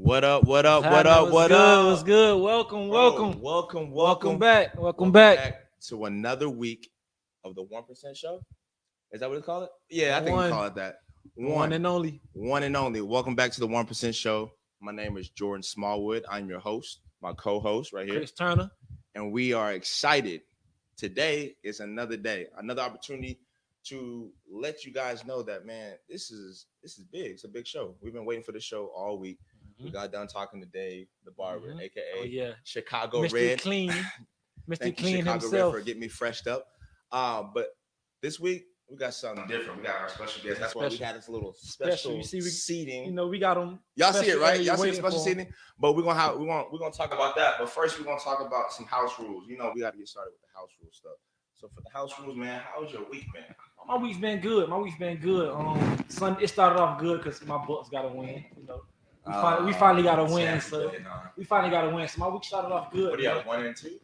What up? What up? What up? What up? What's good? Welcome. Welcome back. Welcome back to another week of the 1% Show. Is that what it's called? Yeah, I think we call it that. One and only. One and only. Welcome back to the 1% Show. My name is Jordan Smallwood. I'm your host, my co-host right here. Chris Turner. And we are excited. Today is another day, another opportunity to let you guys know that, man, this is big. It's a big show. We've been waiting for this show all week. We got done talking to Dave, the barber, aka Chicago Mr. Red. Clean. Mr. Thank Clean you, Chicago himself. Red, for getting me freshed up. But this week we got something different. We got our special guest. That's why we got this little special seating. You know, we got them. Y'all see it, right? Y'all see the special seating. But we're gonna talk about that. But first, we're gonna talk about some house rules. You know, we got to get started with the house rule stuff. So for the house rules, man, how was your week, man? My week's been good. Sunday it started off good because my Bucks got to win. You know. We finally got a win, so we finally got a win. So my week started off good. What do you have? 1 and 2? You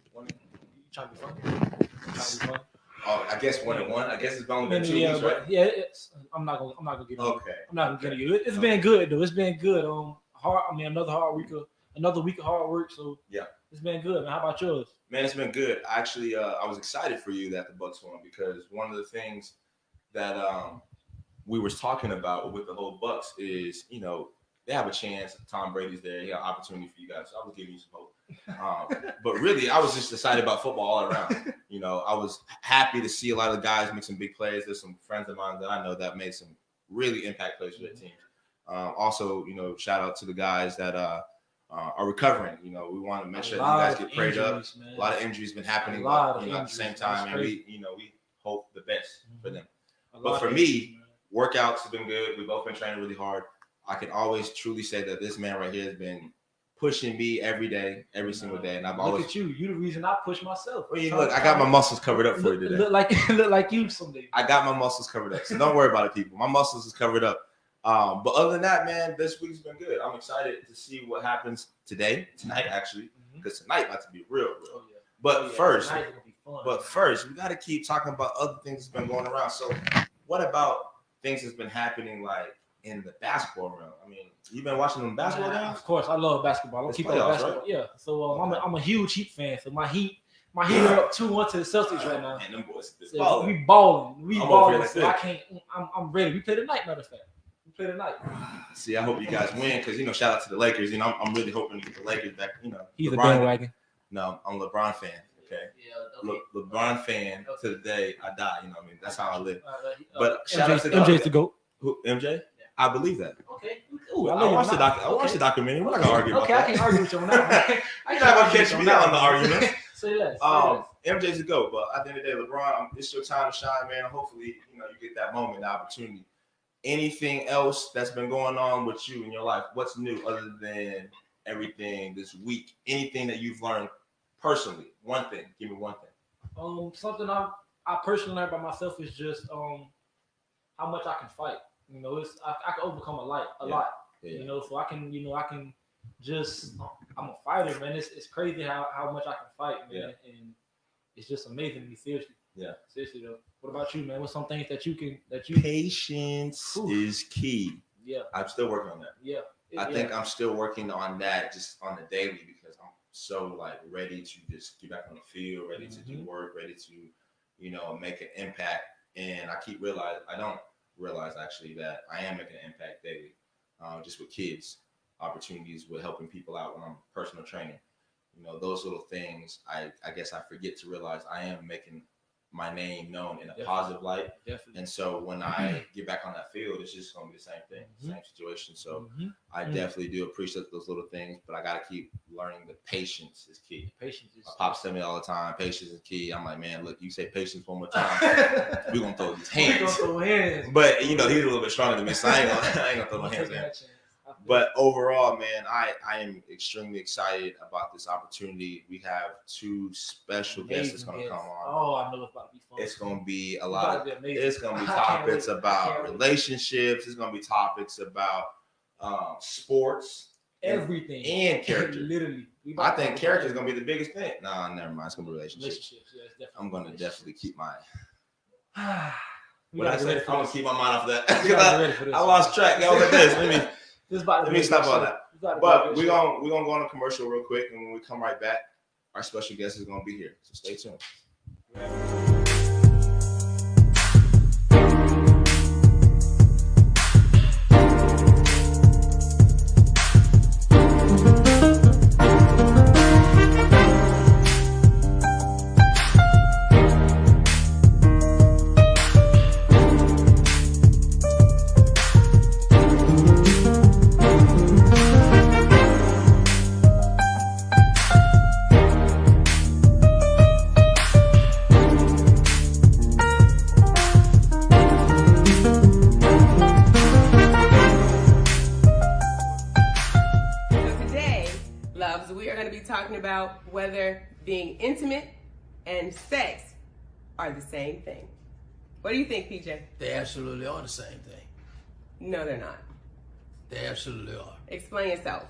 trying to be funny? Oh, I guess 1 and 1. I guess it's only been 2 weeks, right? Yeah. I'm not gonna get on. Okay. I'm not gonna get you. It's been good though. It's been good. Another week of hard work. So yeah, it's been good. Man, how about yours? Man, it's been good. Actually, I was excited for you that the Bucks won because one of the things that we were talking about with the whole Bucks is, you know, they have a chance. Tom Brady's there. He got an opportunity for you guys. So I was giving you some hope. But really, I was just excited about football all around. You know, I was happy to see a lot of the guys make some big plays. There's some friends of mine that I know that made some really impact plays for their teams. Also, you know, shout out to the guys that are recovering. You know, we want to make sure that you guys get prayed up. Man. A lot of injuries been happening, but at the same time, and we hope the best for them. But for me, workouts have been good. We've both been training really hard. I can always truly say that this man right here has been pushing me every day, every single day, and I've always. Look at you. You're the reason I push myself. Well, look, I got my muscles covered up for you today. Look like you someday. I got my muscles covered up, so don't worry about it, people. My muscles is covered up. But other than that, man, this week's been good. I'm excited to see what happens tonight, actually, because tonight about to be real. Oh, yeah. But first, we got to keep talking about other things that's been going around. So, what about things that's been happening, like in the basketball realm? I mean, you've been watching them basketball games? Of course, I love basketball. I keep up basketball. Right? Yeah. So I'm a huge Heat fan. So my Heat are up 2-1 to the Celtics right now. And them boys, so we balling. So I can't. I'm ready. We play tonight, matter of fact. We play tonight. See, I hope you guys win because shout out to the Lakers. I'm really hoping to get the Lakers back. He's LeBron, a bandwagon. No, I'm a LeBron fan. Okay. Yeah. LeBron fan to the day I die. You know what I mean? That's how I live. But shout out to MJ's the GOAT. Who? MJ? I believe that. Okay. Ooh, I watched the documentary. We're not gonna argue about that. I can't argue with you on that. You're not gonna catch me out on the argument. So yes. MJ's the GOAT, but at the end of the day, LeBron, it's your time to shine, man. Hopefully, you get that moment, the opportunity. Anything else that's been going on with you in your life? What's new other than everything this week? Anything that you've learned personally? One thing. Give me one thing. Something I personally learned by myself is just how much I can fight. I can overcome a lot. Yeah. So I can just I'm a fighter, man. It's crazy how much I can fight, man. Yeah. And it's just amazing to me, seriously. Yeah. Seriously though. What about you, man? What's some things that you Patience is key. Yeah. I'm still working on that. Yeah. I think I'm still working on that just on the daily because I'm so ready to just get back on the field, ready to do work, ready to, make an impact. And I don't realize actually that I am making an impact daily, just with kids, opportunities with helping people out when I'm personal training. Those little things, I guess I forget to realize I am making my name known in a positive light. Definitely. And so when I get back on that field, it's just going to be the same thing, same situation. So I definitely do appreciate those little things, but I got to keep learning that patience is key. Patience is Pops tell me all the time, patience is key. I'm like, man, look, you say patience one more time, we're going to throw these hands. But, he's a little bit stronger than me, so I ain't going to throw my hands in. But overall, man, I am extremely excited about this opportunity. We have two special guests that's going to come on. Oh, I know it's about to be fun. It's going to be a lot. It's going to be topics about relationships. It's going to be topics about sports, everything, and character. Literally, I think character is going to be the biggest thing. No, never mind. It's going to be relationships. Yeah, I'm going to definitely keep my. I'm gonna keep my mind off that. I lost track. I was like this. Let me stop all that. But we're gonna go on a commercial real quick, and when we come right back, our special guest is gonna be here. So stay tuned. About whether being intimate and sex are the same thing. What do you think, PJ? They absolutely are the same thing. No, they're not. They absolutely are. Explain yourself.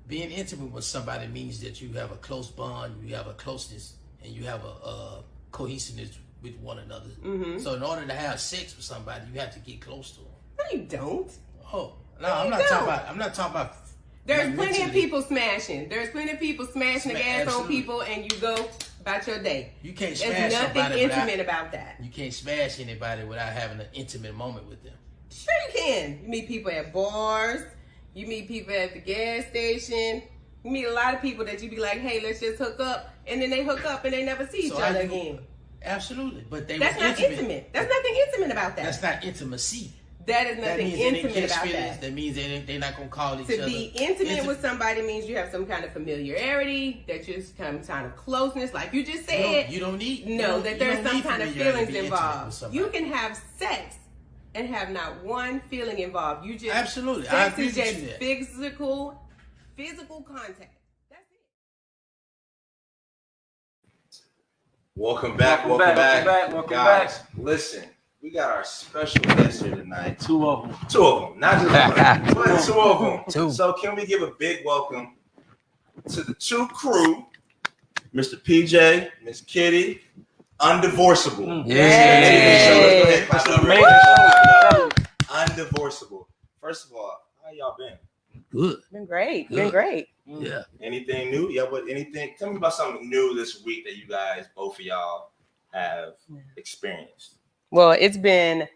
Being intimate with somebody means that you have a close bond, you have a closeness, and you have a cohesiveness with one another. Mm-hmm. So in order to have sex with somebody, you have to get close to them. No, you don't. Oh, no, I'm not talking about. There's plenty of people smashing. There's plenty of people smashing the gas on people, and you go about your day. You can't smash There's nothing somebody intimate about that. You can't smash anybody without having an intimate moment with them. Sure you can. You meet people at bars. You meet people at the gas station. You meet a lot of people that you be like, hey, let's just hook up. And then they hook up and they never see each other again. Absolutely. But that's not intimate. There's nothing intimate about that. That's not intimacy. That is nothing intimate about that. That means they're not going to call each other. To be intimate with somebody means you have some kind of familiarity, that you some kind of closeness, like you just said. You don't need. That there's some kind of feelings involved. You can have sex and have not one feeling involved. You just absolutely. Sex is just physical contact. That's it. Welcome back. Welcome back. Listen. We got our special guest here tonight. Two of them. Not just one, but two of them. Two. So can we give a big welcome to the two crew, Mr. PJ, Miss Kitty, UnDivorceable. Yeah. UnDivorceable. First of all, how y'all been? Good. Been great. Good. Been great. Yeah. Anything new? Yeah, but anything? Tell me about something new this week that you guys, both of y'all, have experienced. Well, it's been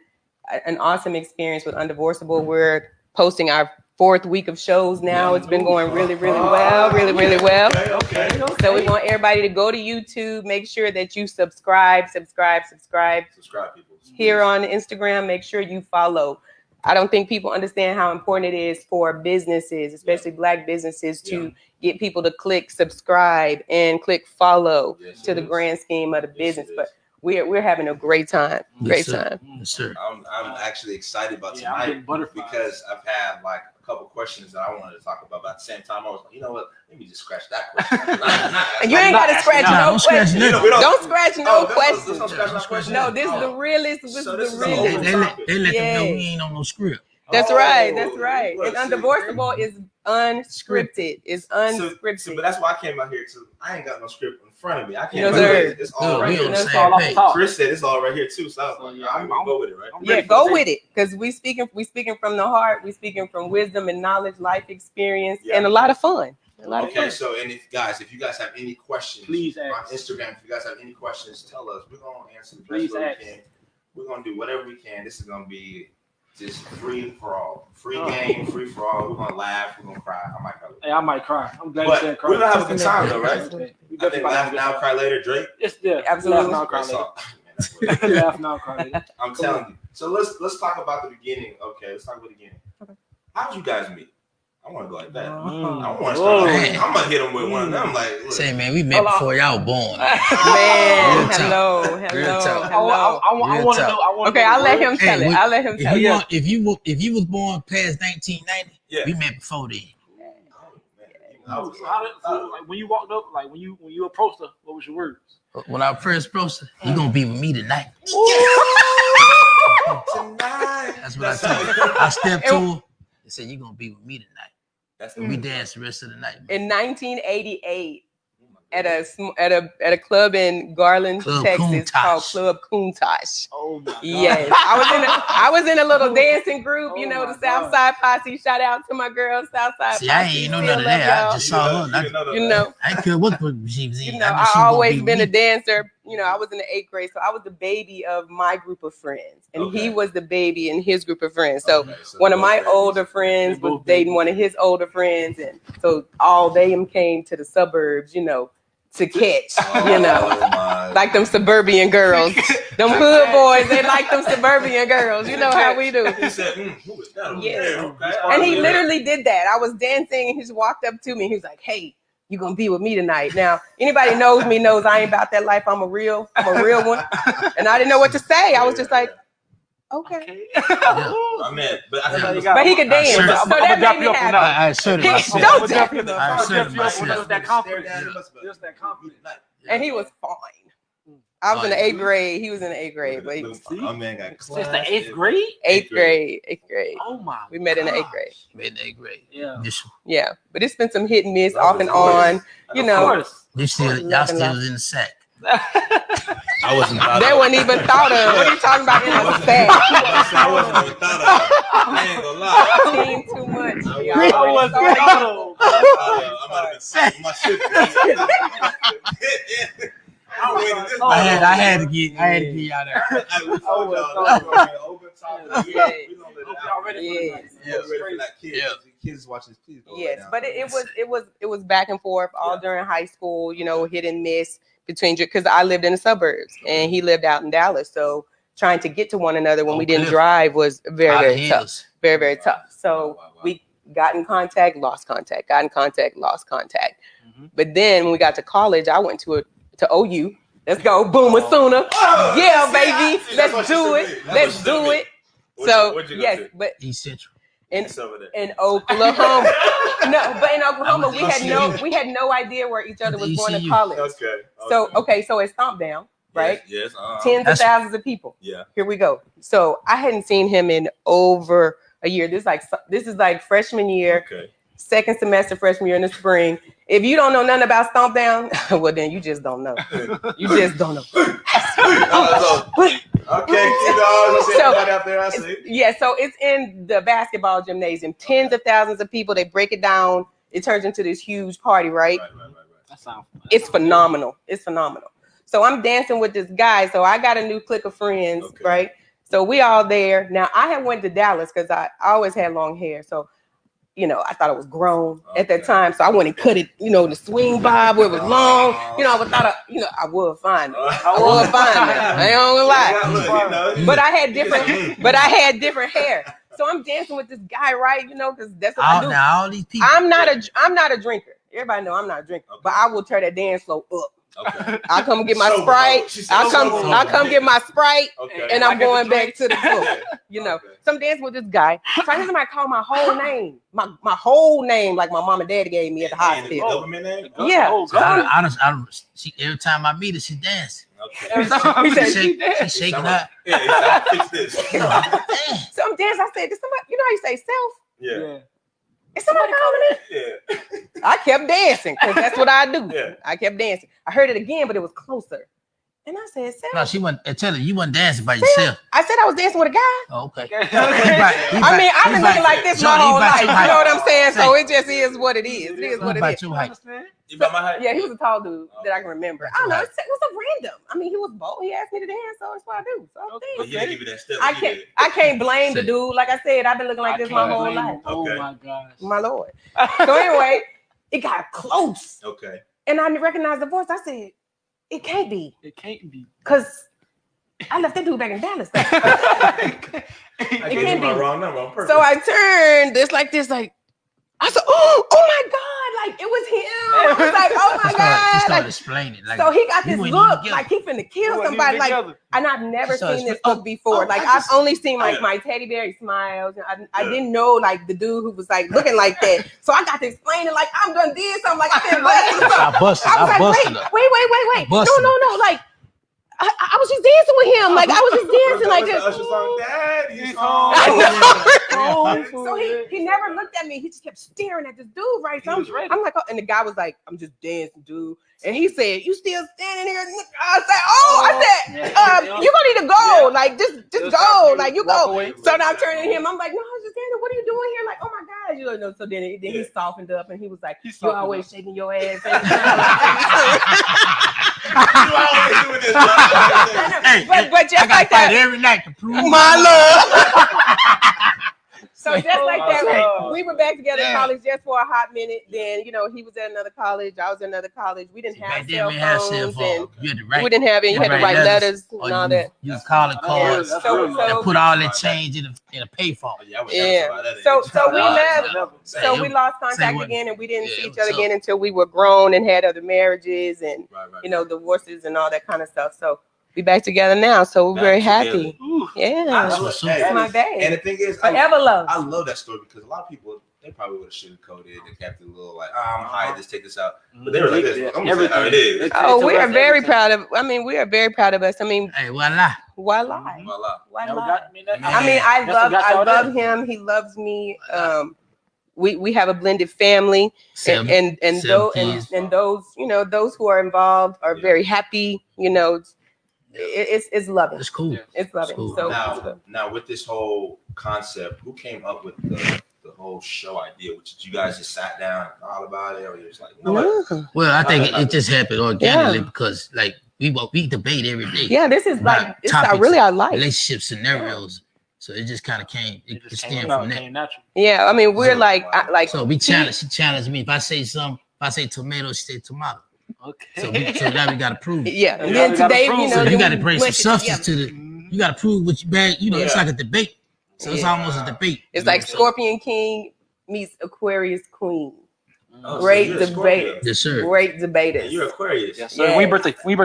an awesome experience with UnDivorceable. We're posting our 4th week of shows now. It's been going really well. Okay. So we want everybody to go to YouTube. Make sure that you subscribe. Subscribe, people. Here on Instagram, make sure you follow. I don't think people understand how important it is for businesses, especially Black businesses, to get people to click subscribe and click follow to the grand scheme of the business. But we're having a great time. Yes, sir. I'm actually excited about tonight because I've had like a couple questions that I wanted to talk about. But at the same time, I was like, you know what? Let me just scratch that question. You ain't got to scratch no question. Don't scratch no question. No, this is the realest. This is the realest. They let them know we ain't on no script. That's right. And UnDivorceable is unscripted. It's unscripted. So, but that's why I came out here too. I ain't got no script in front of me. I can't. It's all right here. Chris said it's all right here too. So I was like, I'm gonna go with it, right? Yeah, go with it, because we speaking from the heart. We speaking from wisdom and knowledge, life experience, and a lot of fun. Okay, so and if you guys have any questions, please on Instagram. If you guys have any questions, tell us. We're gonna answer the best way we can. We're gonna do whatever we can. This is gonna be just free for all. Free game, free for all. We're gonna laugh, we're gonna cry. I might cry. I'm glad you said cry. We're gonna have a good time though, right? I think laugh now, cry later, Drake. Absolutely. Laugh now, cry later. Laugh now, cry later. I'm telling you. So let's talk about the beginning. Okay, let's talk about the beginning. Okay. How'd you guys meet? I want to go like that. I want to start. I'm gonna hit them with one of them. Like, look. Say, man, we met before y'all born. Man, hello. I want to know. Okay, I'll let him tell it. I'll let him tell it. If you was born past 1990, we met before then. Like when you walked up, like when you approached her, what was your words? When I first approached her, you gonna be with me tonight. That's what I told her. I stepped to her and said, you gonna be with me tonight. We danced the rest of the night. In 1988, at a club in Garland, Club Texas Countach. called Club Countach. Oh my God. Yes, I was in a little dancing group, you Oh know, my the Southside Posse. Shout out to my girls, Southside See, Posse. I ain't know Still none of love that. I y'all. just saw her. You know, I didn't care what group she was in. you know, I knew I she was always gonna be been a with me. dancer. You know, I was in the 8th grade, so I was the baby of my group of friends, and he was the baby in his group of friends. So one of my older friends was dating one of his older friends, and so all they came to the suburbs, you know, to catch, you know, like them suburban girls, them hood boys. They like them suburban girls. You know how we do. He said, who is that? Yeah. Okay. And he literally did that. I was dancing, and he just walked up to me. And he was like, "Hey, you gonna be with me tonight?" Now, anybody knows me knows I ain't about that life. I'm a real one. And I didn't know what to say. I was just like, okay. I mean, but he could dance. So that made me happy. I asserted myself. Don't tap I asserted myself. That confidence. Just that confidence. And he was fine. I was in the 8th grade. He was in the 8th grade. But he was fine. My man got class. Since the 8th grade? 8th grade. Oh my. We met in the 8th grade. Made the 8th grade. Yeah. Yeah. But it's been some hit and miss off and on. You know. Y'all still was in the sack. I wasn't thought That of. wasn't even thought of. What are you talking about in a sack? I wasn't even thought of. I ain't gonna lie. Seen too much. I was I might have been sick. My shit. I had to get y'all there. We told y'all that was gonna be an open topic. We gonna let it out. Kids watching this, please go. Yes, but it was back and forth all during high school. You know, hit and miss between, because I lived in the suburbs and he lived out in Dallas. So trying to get to one another when we didn't drive was very tough. Very tough. So we got in contact, lost contact, got in contact, lost contact. But then when we got to college, I went to OU. Let's go, Boomer Sooner. Yeah, baby. Let's do it. Let's do it. So yes, but East Central. in Oklahoma. No, but in Oklahoma we had no idea where each other was going to college. Okay. So it's Stomp Down, right? Yes. Tens of thousands of people. Yeah. Here we go. So I hadn't seen him in over a year. This is like freshman year. Okay. Second semester freshman year in the spring. If you don't know nothing about Stomp Down, well then you just don't know. You just don't know. Okay, everybody out there, I see. Yeah, so it's in the basketball gymnasium. Tens of thousands of people. They break it down. It turns into this huge party, right? That sounds. It's phenomenal. It's phenomenal. So I'm dancing with this guy. So I got a new clique of friends, right? So we all there. Now I had went to Dallas because I always had long hair. So, you know, I thought it was grown at that time. So I went and cut it, you know, the swing bob where it was long. You know, I thought, I would find it. I would find it. I ain't gonna lie. But I had different hair. So I'm dancing with this guy, right? You know, because that's what I do. Now all these people. I'm not a drinker. Everybody know I'm not a drinker. But I will tear that dance floor up. Okay. I'll come get my Sprite. I'll come get my Sprite, and I'm going back to the floor. You know, so I'm dancing with this guy. So I hear somebody call my whole name, my whole name, like my mom and daddy gave me at the hospital. Government name? Yeah. She, every time I meet her, she dances. Okay. She's shaking up. Yeah, fix this. So I'm dancing. I said, "Did somebody? You know how you say self? Yeah. Is somebody calling me?" Yeah. I kept dancing because that's what I do. Yeah. I kept dancing. I heard it again, but it was closer. And I said, "Self." No, she wasn't. Tell her you wasn't dancing by yourself. I said I was dancing with a guy. Oh, okay. I mean, I've been looking like this my whole life. You know what I'm saying? So it just is what it is. It is what it is. Your height. You about my height? Yeah, he was a tall dude that I can remember. I don't know. It was a random. I mean, he was bold. He asked me to dance, so that's what I do. So He didn't give you that step. I can't blame the dude. Like I said, I've been looking like this my whole life. Oh my gosh. My Lord. So anyway, it got close. Okay. And I recognized the voice. I said, it can't be. It can't be. Because I left that dude back in Dallas. I gave you my wrong number on purpose. So I turned like, I said, oh my God, like it was him. I was like, oh my God. She started explaining. Like, so he got this look like he finna kill somebody. Like, and I've never seen this look before. Like I've only seen like my teddy bear, he smiles. And I didn't know like the dude who was like looking like that. So I got to explain it like I'm done did something. Like I didn't I busted. I was like, wait. No. Like I was just dancing with him. Like I was just dancing like this. Usher song, Daddy's I know. So he never looked at me. He just kept staring at this dude, right? So I'm like, oh, and the guy was like, I'm just dancing, dude. And he said, you still standing here? I said, you gonna need to go. Like, just go. Like, you go. Away. So now I'm turning to him. I'm like, no, I was just standing. What are you doing here? Like, oh my God. You know, so then he softened up and he was like, you always shaking your ass. You always doing this. But just like that. Every night to prove my love. So just like that, we were back together in college just for a hot minute. Then, you know, he was at another college. I was at another college. We didn't have cell phones. And we didn't have any. You had to write letters and all that. You calling cards and put all that change in a payphone. Yeah. So we left. So we lost contact again, and we didn't see each other again until we were grown and had other marriages and, you know, divorces and all that kind of stuff. So we back together now, so we're very happy. Yeah, it's my baby. And the thing is, forever love. I love that story because a lot of people, they probably would have sugarcoated and kept it a little like, I'm high, just take this out. But they were like this. I'm gonna say how it is. Oh, we are very proud of. I mean, we are very proud of us. I mean, hey, voila. I mean, I love him. He loves me. We have a blended family, and those, you know, those who are involved are very happy. You know. It's loving. It's cool. It's loving. Cool. So now with this whole concept, who came up with the whole show idea? Which you guys just sat down and thought about it, or you're just like, you know what? Well, I think it just happened organically because like we debate every day. Yeah, this is like it's really our life. Relationship scenarios. So it just kind of came. It stemmed from that. Yeah, I mean we're like. So we challenge. She challenged me. If I say tomato, she say tomato. Okay. So now we gotta prove it. Yeah. And then today, you know, so you gotta bring some substance to the. You gotta prove what you bag. You know, it's like a debate. So it's almost a debate. It's like Scorpion King meets Aquarius Queen. Great debate. Yes, sir. Great debaters. And you're Aquarius. Yes, sir. We birthday. Wait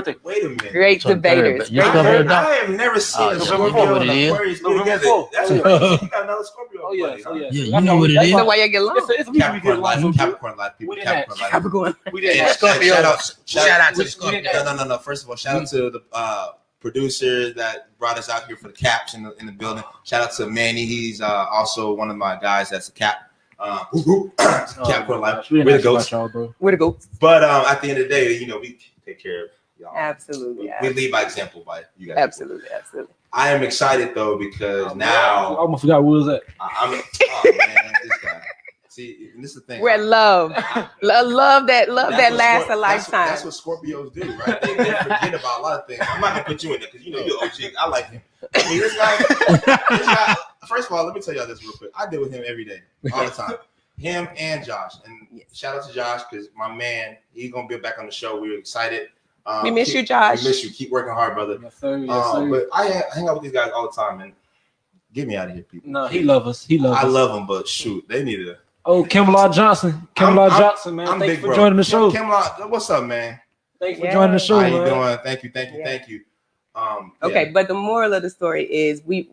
a minute. Great debaters. I have never seen a Scorpio and Aquarius be together. That's crazy. You got another Scorpio. Oh yeah. Yeah, you know what it is. That's why you get along. It's Capricorn life. Capricorn life. People. Capricorn. We didn't have Scorpio. Shout out to the Scorpio. No. First of all, shout out to the producers that brought us out here for the caps in the building. Shout out to Manny. He's also one of my guys. That's a cap. Capricorn life. We're the goats. We're the goats. But at the end of the day, you know, we take care of y'all. Absolutely. We lead by example by you guys. Absolutely. I am excited though because now I almost forgot what was that. Oh man, this guy. See, and this is the thing. We're love. love that lasts a lifetime. That's what Scorpios do, right? They forget about a lot of things. I'm not gonna put you in there because you know you're OG. I like him. I mean, this guy. First of all, let me tell y'all this real quick. I deal with him every day, all the time. Him and Josh. And shout out to Josh because my man, he's gonna be back on the show. We're excited. We miss you, Josh. We miss you. Keep working hard, brother. Yes, sir. Yes, sir. But I hang out with these guys all the time, man. Get me out of here, people. No, he love us. I love him, but shoot, they need to. Oh, Kimlaw Johnson. Johnson, man. Thanks for joining the show. Kimlaw, what's up, man? Thanks for joining the show, How you man. doing? Thank you. Okay, but the moral of the story is we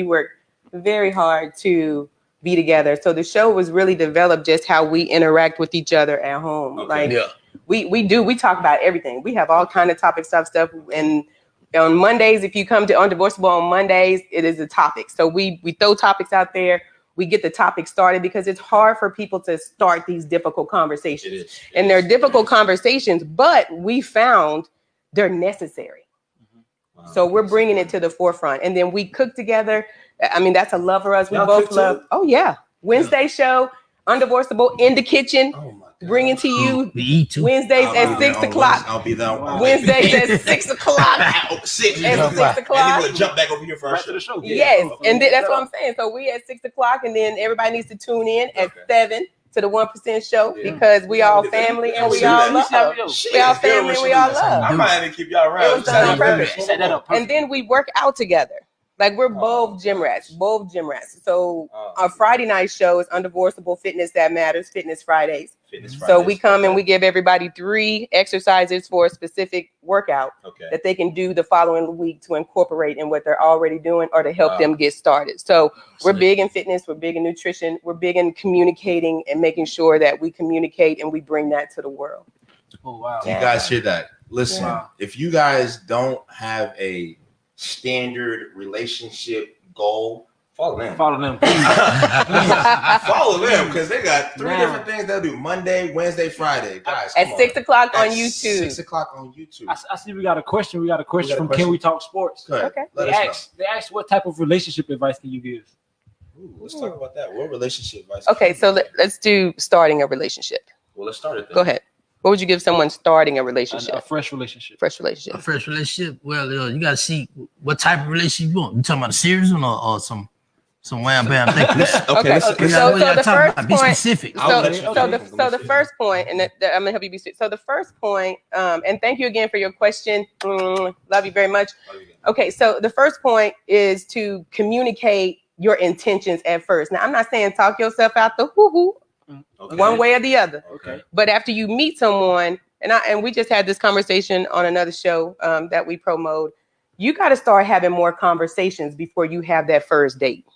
work very hard to be together. So the show was really developed just how we interact with each other at home. Okay. Like we talk about everything. We have all kind of topic stuff, and on Mondays, if you come to UnDivorceable on Mondays, it is a topic. So we throw topics out there. We get the topic started because it's hard for people to start these difficult conversations. And they're difficult conversations, but we found they're necessary. Wow. So we're bringing it to the forefront. And then we cook together. I mean, that's a love for us. We both love. Oh, yeah. Wednesday show, UnDivorceable in the kitchen. Oh my God. Bringing to you Wednesdays at 6 o'clock. I'll be there. Wednesdays at 6 o'clock. 6 o'clock. And then jump back over here for the show. Yes. And that's what I'm saying. So we at 6 o'clock, and then everybody needs to tune in at 7 to the 1% show because we all family and we all love. We all family and we all love. I might have to keep y'all around. It was done on purpose. And then we work out together. Like we're both gym rats. So our Friday night show is UnDivorceable Fitness That Matters, Fitness Fridays. So we come and we give everybody 3 exercises for a specific workout that they can do the following week to incorporate in what they're already doing or to help them get started. So we're big in fitness, we're big in nutrition, we're big in communicating and making sure that we communicate and we bring that to the world. Oh wow! You guys hear that? Listen, if you guys don't have a standard relationship goal, follow them. Follow them. Follow them because they got 3 different things they'll do: Monday, Wednesday, Friday. Guys, at 6 o'clock on YouTube. 6 o'clock on YouTube. I see we got a question. We got a question from Can We Talk Sports? Okay. They asked what type of relationship advice can you give? Ooh, let's talk about that. What relationship advice? Okay, so let's do starting a relationship. Well, let's start it then. Go ahead. What would you give someone starting a relationship? A fresh relationship. Fresh relationship. A fresh relationship. Well, you got to see what type of relationship you want. You talking about a serious one or some wham bam thing? Okay. So the first point. Be specific. So the first point, and I'm gonna help you be. So the first point, and thank you again for your question. Love you very much. Okay, so the first point is to communicate your intentions at first. Now, I'm not saying talk yourself out the hoo-hoo one way or the other. Okay. But after you meet someone, and we just had this conversation on another show that we promote, you got to start having more conversations before you have that first date.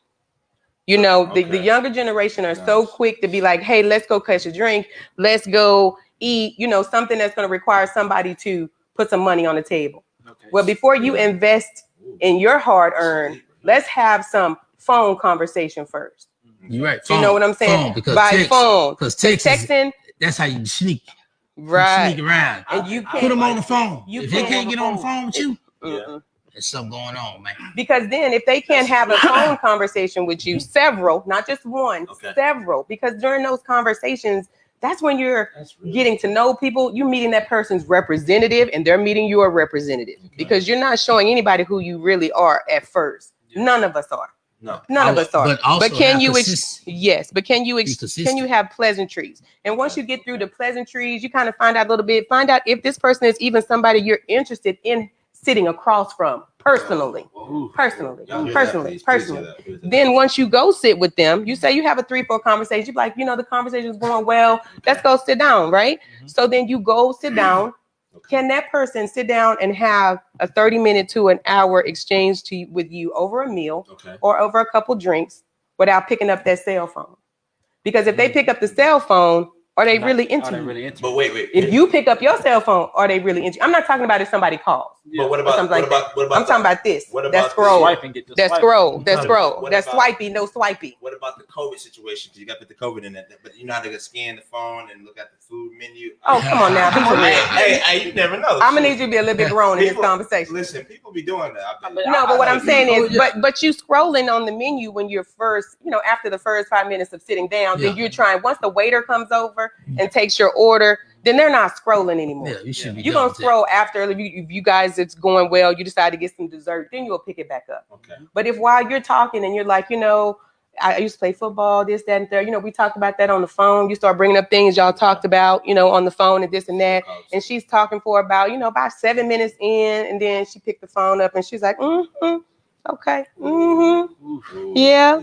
You know, the younger generation are so quick to be like, hey, let's go catch a drink. Let's go eat, you know, something that's going to require somebody to put some money on the table. Okay. Well, before you invest in your hard earned, let's have some phone conversation first. You're right. You know what I'm saying? By phone. Because texting. That's how you sneak. Right. You sneak around. And you can't put them on the phone. You if they can't get on the phone with you, there's something going on, man. Because then if they can't have a phone conversation with you, several, not just one, several, because during those conversations, that's when you're getting to know people. You're meeting that person's representative and they're meeting your representative because you're not showing anybody who you really are at first. None of us are. No, none of us are. But can you? But can you have pleasantries? And once you get through the pleasantries, you kind of find out a little bit. Find out if this person is even somebody you're interested in sitting across from personally. Then once you go sit with them, you say you have a 3-4 conversation. You're like, you know, the conversation is going well. Let's go sit down, right? So then you go sit down. Can that person sit down and have a 30-minute to an hour exchange with you over a meal or over a couple drinks without picking up that cell phone? Because if they pick up the cell phone, are they really into you? But wait. If you pick up your cell phone, are they really into you? I'm not talking about if somebody calls. But what about I'm talking about this. That's scroll. That's scroll. That's swipey, no swipey. What about the COVID situation? You got to put the COVID in it, but you know how to scan the phone and look at the food menu. Oh, come on now. Hey, you never know. I'm gonna need you to be a little bit grown in this conversation. Listen, people be doing that. No, but what I'm saying is, but you scrolling on the menu when you're first, you know, after the first 5 minutes of sitting down, then you're trying. Once the waiter comes over and takes your order, then they're not scrolling anymore. Yeah, you should be. You're gonna scroll after if you guys it's going well, you decide to get some dessert, then you'll pick it back up. Okay. But if while you're talking and you're like, you know, I used to play football, this, that, and third, you know, we talked about that on the phone. You start bringing up things y'all talked about, you know, on the phone and this and that. And she's talking for about 7 minutes in, and then she picked the phone up and she's like, okay, yeah,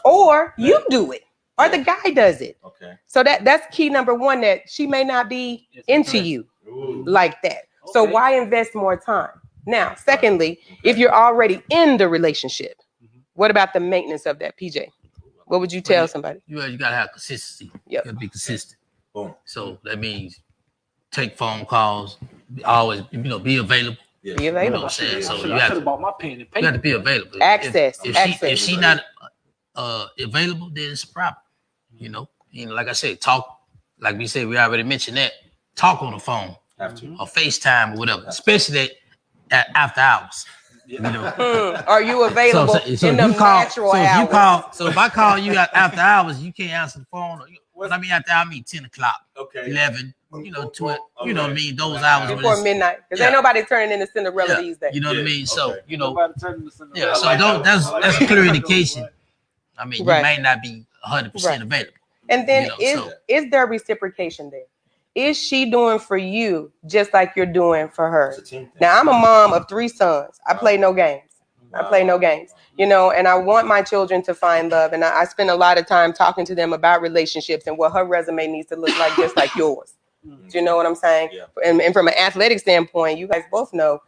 or you do it. Or the guy does it. Okay. So that's key number one, that she may not be into you like that. Okay. So why invest more time? Now, secondly, if you're already in the relationship, what about the maintenance of that, PJ? What would you tell somebody? You gotta have consistency. You gotta be consistent. Boom. So that means take phone calls, always be available. Yeah. Be available. You know what I'm saying? So you have to bought my pen and paper. You got to be available. Access. If she not available, then it's a problem. You know, like I said, talk, like we said, we already mentioned that. Talk on the phone or FaceTime or whatever, especially after hours. You know, are you available in the natural hours? So if I call you after hours, you can't answer the phone. After I mean 10 o'clock, 11, 12, you know what I mean? Those hours before midnight, because ain't nobody turning into Cinderella these days. You know what I mean? So so that's a clear indication. I mean, you may not be 100% available. And then is there reciprocation there? Is she doing for you just like you're doing for her? Now, I'm a mom of 3 sons. I play no games. You know, and I want my children to find love. And I spend a lot of time talking to them about relationships and what her resume needs to look like, just like yours. Do you know what I'm saying? Yeah. And from an athletic standpoint, you guys both know,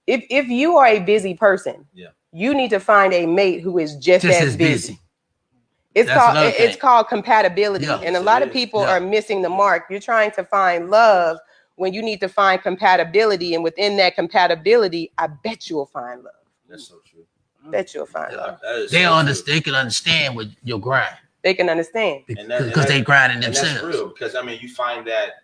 if you are a busy person, you need to find a mate who is just as busy. It's called compatibility. And a lot of people are missing the mark. You're trying to find love when you need to find compatibility, and within that compatibility, I bet you'll find love. That's so true. Bet you'll find love. They can understand with your grind. They can understand because they grinding themselves. That's real, because I mean, you find that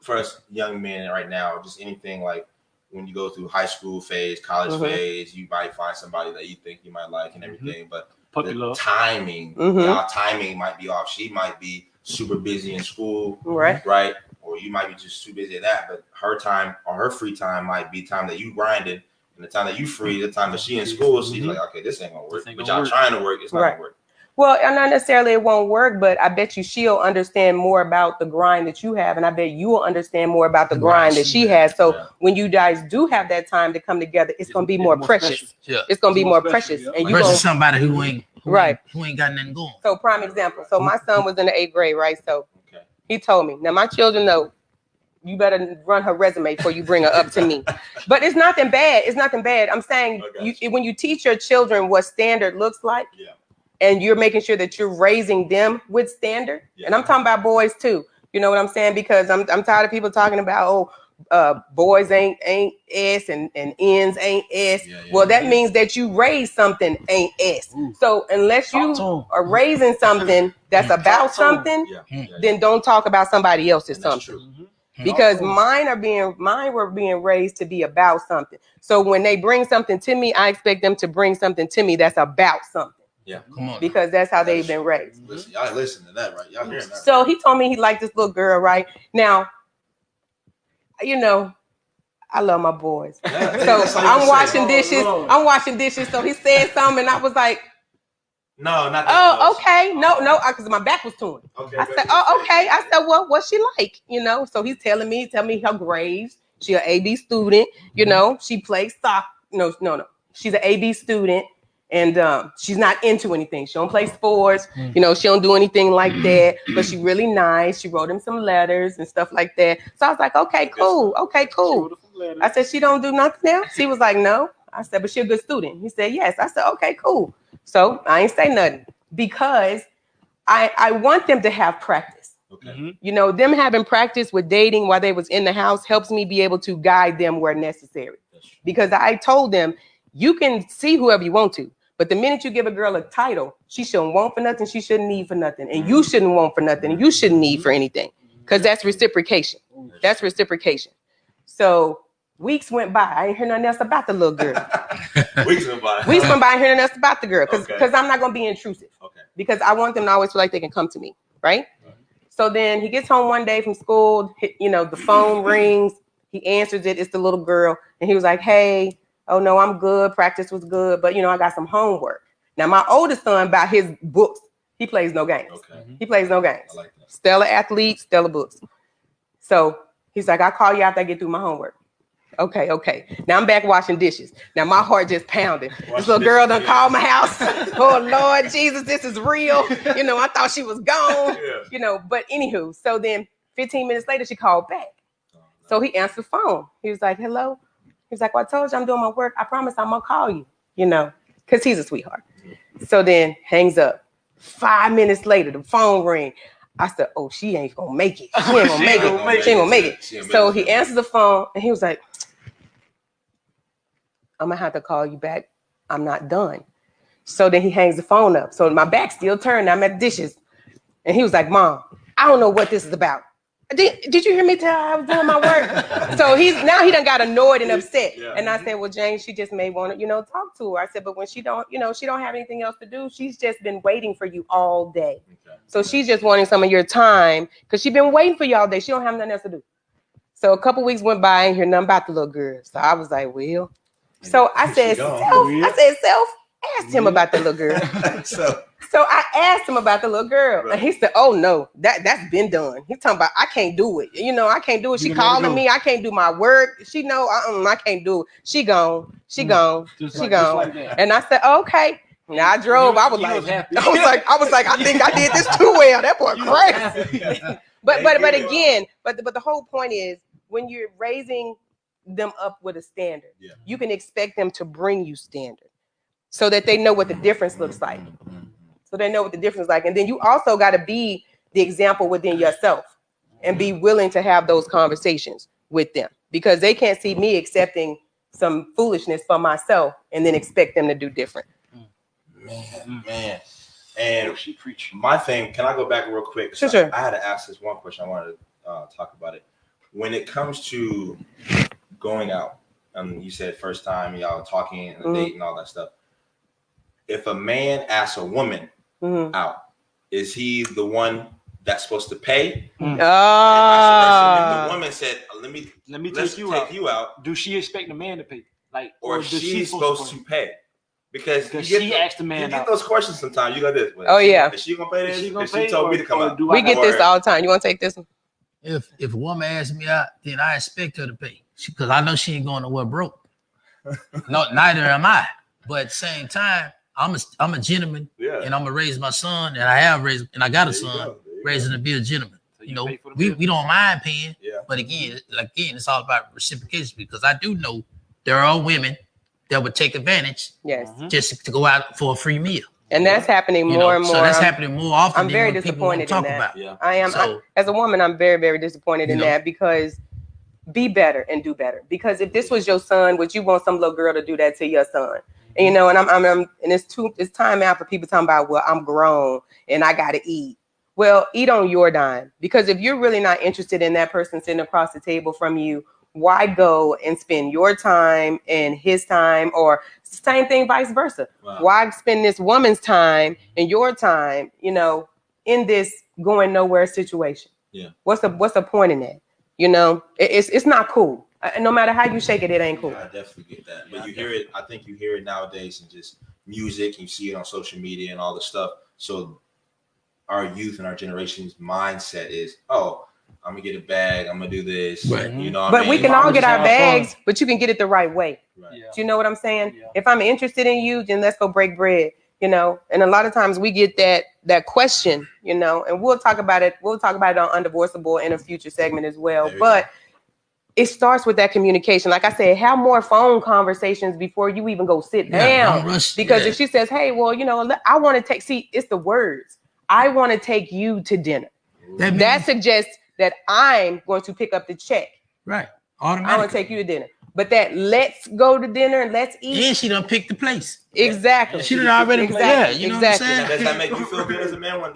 for us young men right now, just anything like when you go through high school phase, college phase, you might find somebody that you think you might like and everything, but the timing, y'all timing might be off. She might be super busy in school, right? Or you might be just too busy at that, but her time or her free time might be time that you grinded, and the time that you free, the time that she in school, she's like, okay, this ain't gonna work. But y'all trying to work, it's not gonna work. Well, not necessarily it won't work, but I bet you she'll understand more about the grind that you have, and I bet you will understand more about the grind that she has. So when you guys do have that time to come together, it's gonna be more precious. It's gonna be more precious, and you versus somebody who ain't got nothing going. So prime example. So my son was in the 8th grade, right? So he told me, now my children know, you better run her resume before you bring her up to me. But it's nothing bad. It's nothing bad. I'm saying when you teach your children what standard looks like, and you're making sure that you're raising them with standard. And I'm talking about boys too. You know what I'm saying? Because I'm tired of people talking about, boys ain't S and N's ain't S. Well, that means that you raise something ain't S. So unless you are raising something that's about something, then don't talk about somebody else's something. Because mine were being raised to be about something. So when they bring something to me, I expect them to bring something to me that's about something. Yeah, come on. Because that's how they've been raised. Listen, y'all listen to that, right? Y'all hearing that? So he told me he liked this little girl, right? Now, you know, I love my boys. So I'm washing dishes. I'm washing dishes. So he said something, and I was like, no, not that. Oh, okay. No, because my back was to him. Okay, I said, okay. I said, well, what's she like? You know, so he's telling me her grades. She's an AB student. You know, she plays soccer. No. She's an AB student. And she's not into anything. She don't play sports. You know, she don't do anything like that. But she's really nice. She wrote him some letters and stuff like that. So I was like, okay, cool. I said, she don't do nothing else? He was like, no. I said, but she's a good student. He said, yes. I said, okay, cool. So I ain't say nothing because I want them to have practice. Okay. You know, them having practice with dating while they was in the house helps me be able to guide them where necessary. Because I told them, you can see whoever you want to. But the minute you give a girl a title, she shouldn't want for nothing. She shouldn't need for nothing. And you shouldn't want for nothing. And you shouldn't need for anything. Because that's reciprocation. That's reciprocation. So weeks went by. I ain't hear nothing else about the little girl. Weeks went by. I ain't hear nothing else about the girl. Because I'm not going to be intrusive. Okay. Because I want them to always feel like they can come to me. Right? So then he gets home one day from school. You know, the phone rings. He answers it. It's the little girl. And he was like, hey. Oh, no, I'm good. Practice was good. But, you know, I got some homework. Now, my oldest son, about his books, he plays no games. Okay. He plays no games. I like that. Stellar athlete, stellar books. So he's like, I'll call you after I get through my homework. Okay. Now I'm back washing dishes. Now my heart just pounded. This little girl done called my house. Oh, Lord Jesus, this is real. You know, I thought she was gone. You know, but anywho, so then 15 minutes later, she called back. So he answered the phone. He was like, hello. He's like, well, I told you I'm doing my work. I promise I'm going to call you, you know, because he's a sweetheart. So then hangs up. 5 minutes later, the phone rang. I said, oh, she ain't going to make it. She ain't going to make it. She ain't going to make it. So he answered the phone and he was like, I'm going to have to call you back. I'm not done. So then he hangs the phone up. So my back's still turned. I'm at the dishes. And he was like, Mom, I don't know what this is about. Did you hear me tell her I was doing my work? So he done got annoyed and upset. Yeah. And I said, well, Jane, she just may want to, you know, talk to her. I said, but when she don't have anything else to do, she's just been waiting for you all day. Okay. So she's just wanting some of your time because she's been waiting for you all day. She don't have nothing else to do. So a couple weeks went by, I ain't hear nothing about the little girl. So I was like, well. So I said, Self, asked him about the little girl. So I asked him about the little girl, and he said, "Oh no, that's been done." He's talking about I can't do it. You know, I can't do it. She calling me. I can't do my work. She know I can't do it. She gone. Like and I said, "Okay." Now I drove. I was like, I think I did this too well. That boy crazy. but again, the whole point is when you're raising them up with a standard, you can expect them to bring you standard, so that they know what the difference looks like. So they know what the difference is like. And then you also got to be the example within yourself and be willing to have those conversations. with them because they can't see me accepting some foolishness for myself and then expect them to do different. Man. And my thing, can I go back real quick? Sure. I had to ask this one question. I wanted to talk about it. When it comes to going out, you said first time y'all talking and a date and all that stuff. If a man asks a woman out, is he the one that's supposed to pay? And vice versa, if the woman said, "Let me take you out," do she expect the man to pay? Like, or she's supposed to pay? Because she asked the man. You get those questions sometimes. You got this. Oh yeah. Is she gonna pay this? She told me to come out. We get this all the time. You want to take this one? If a woman asks me out, then I expect her to pay because I know she ain't going nowhere broke. No, neither am I. But at the same time, I'm a gentleman, and I'm gonna raise my son, and I have raised, and I got a son, raising to be a gentleman. So you know, we don't mind paying, but again, it's all about reciprocation because I do know there are women that would take advantage, just to go out for a free meal. And that's happening more and more. So that's happening more often. I'm very disappointed in that. I am. As a woman, I'm very, very disappointed in that because be better and do better. Because if this was your son, would you want some little girl to do that to your son? And, you know, and and it's time out for people talking about, well, I'm grown and I got to eat. Well, eat on your dime. Because if you're really not interested in that person sitting across the table from you, why go and spend your time and his time, or same thing, vice versa? Wow. Why spend this woman's time and your time, you know, in this going nowhere situation? Yeah. What's the point in that? You know, it's not cool. No matter how you shake it, it ain't cool. Yeah, I definitely get that. But you hear it. I think you hear it nowadays in just music. You see it on social media and all the stuff. So our youth and our generation's mindset is, oh, I'm gonna get a bag. I'm gonna do this. Right. You know, but we can all get our bags, but you can get it the right way. Right. Yeah. Do you know what I'm saying? Yeah. If I'm interested in you, then let's go break bread. You know, and a lot of times we get that question. You know, and we'll talk about it. We'll talk about it on UnDivorceable in a future segment as well. But it starts with that communication. Like I said, have more phone conversations before you even go sit down. Because if she says, "Hey, well, you know, I want to it's the words. I want to take you to dinner." That suggests that I'm going to pick up the check. Right. Automatically. I want to take you to dinner. But that let's go to dinner and let's eat. And she done picked the place. Exactly. She done already you know what I'm saying? Does that make you feel good as a man when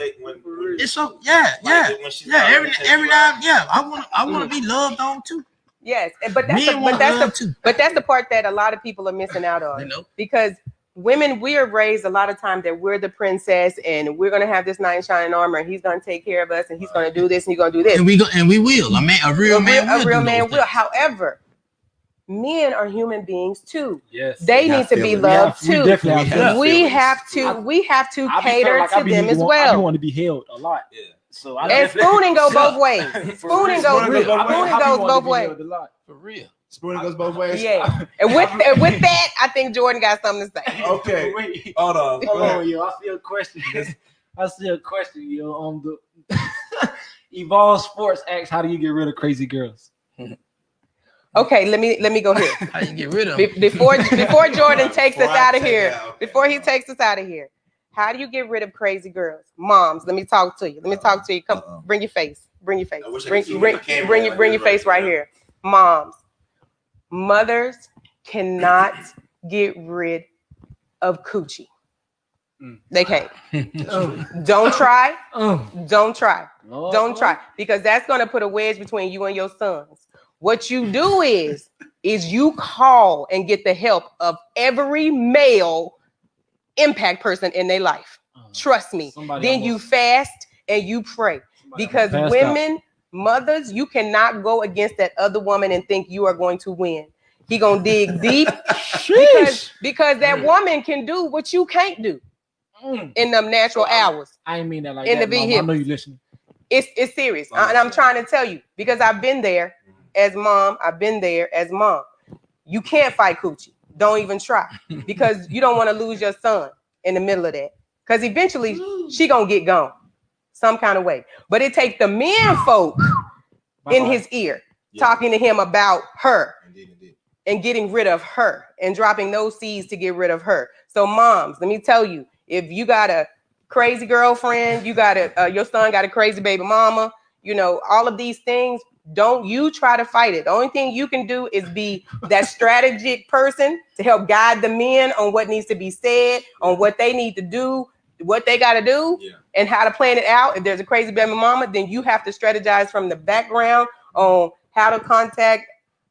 it's so every now I want to be loved on too. Yes. But that's the part that a lot of people are missing out on. You know? Because women, we are raised a lot of times that we're the princess and we're gonna have this knight in shining armor and he's gonna take care of us and he's gonna do this and he's gonna do this. And we will. A real man will. However, men are human beings too. Yes. They need to be loved too. We have to cater to them as well. I want to be held a lot. Yeah. So spooning go both ways. Spooning goes both ways. For real. Spooning goes both ways. Yeah. And with that, I think Jordan got something to say. Okay. Wait. Hold on, yo. I see a question. Yo. On the Evolve Sports asks, how do you get rid of crazy girls? Okay, let me go here. How you get rid of them? Before Jordan takes us out of here. Before he takes us out of here. How do you get rid of crazy girls? Moms, let me talk to you. Come, bring your face. Bring your face. Bring your face right here. Moms. Mothers cannot get rid of coochie. They can't. Don't try. Don't try. Don't try. Because that's going to put a wedge between you and your sons. What you do is you call and get the help of every male impact person in their life. Trust me. Then you fast and you pray. Because women, mothers, you cannot go against that other woman and think you are going to win. He gonna dig deep because that woman can do what you can't do in them natural hours. I ain't mean that like in that, the vehicle. I know you listening. It's serious, and I'm trying to tell you because I've been there as mom. You can't fight coochie. Don't even try because you don't want to lose your son in the middle of that. Because eventually she gonna get gone some kind of way. But it takes the men folk in his ear talking to him about her. And getting rid of her and dropping those seeds to get rid of her. So moms, let me tell you, if you got a crazy girlfriend, you got your son got a crazy baby mama, you know, all of these things, Don't you try to fight it. The only thing you can do is be that strategic person to help guide the men on what needs to be said, on what they need to do, what they got to do, and how to plan it out. If there's a crazy baby mama, then you have to strategize from the background on how to contact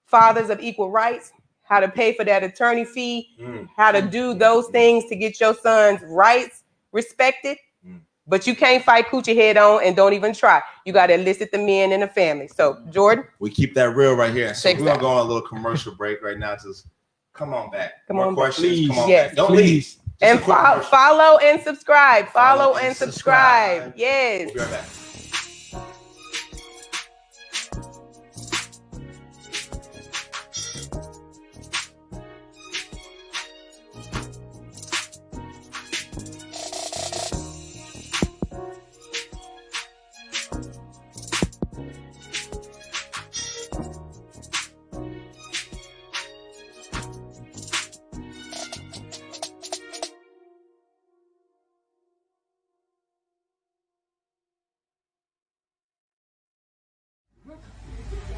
fathers of equal rights, how to pay for that attorney fee, how to do those things to get your son's rights respected. But you can't fight coochie head on, and don't even try. You got to enlist the men in the family. So, Jordan. We keep that real right here. So we're going to go on a little commercial break right now. Just come on back. More questions. Please. Come on back. Don't leave. And follow and subscribe. Follow and subscribe. Yes. We'll be right back.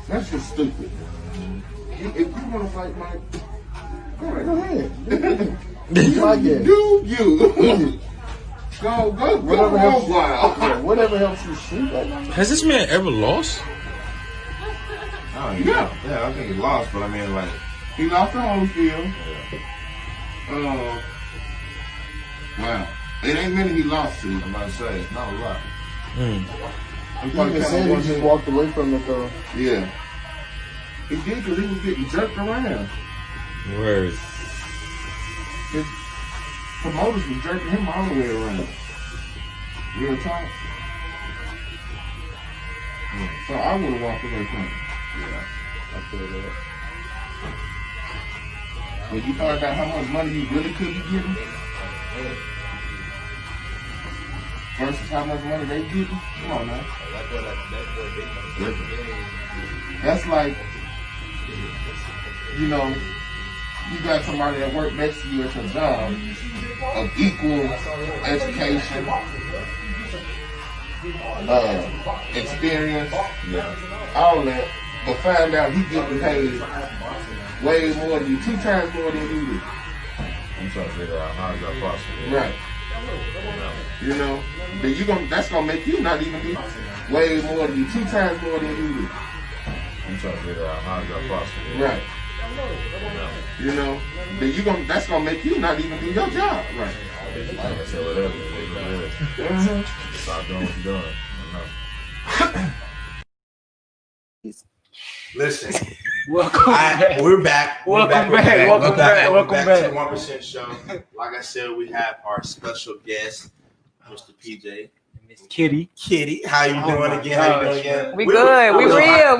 That's just stupid. If you want to fight Mike, go ahead. Do you. Go Whatever helps, wild. whatever helps you sleep. Has this man ever lost? Oh, yeah. I think he lost, but I mean, like, He lost to Holyfield. Wow. It ain't many he lost to. I'm about to say, it's not a lot. He He even said he just walked away from it though. Yeah. He did because he was getting jerked around. Word. His promoters was jerking him all the way around. Real talk. So I would have walked away from it. Yeah, I feel that. When you find out how much money you really could be getting versus how much money they getting, come on now. That's like, you know, you got somebody that work next to you at your job of equal education, experience, all that, but find out he getting paid way more than you, 2 times more than you do. I'm trying to figure out how is that possible. Right. You know, then that's gonna make you not even do way more than you, 2 times more than you do. I'm trying to figure out how is that possible. Right. You know, then that's gonna make you not even do your job. Right. Like I said, whatever. Stop doing what you're doing. I know. Listen. We're back. Welcome back to the 1% Show. Like I said, we have our special guest, Mr. PJ. Miss Kitty. How you doing again? How you doing again? We good.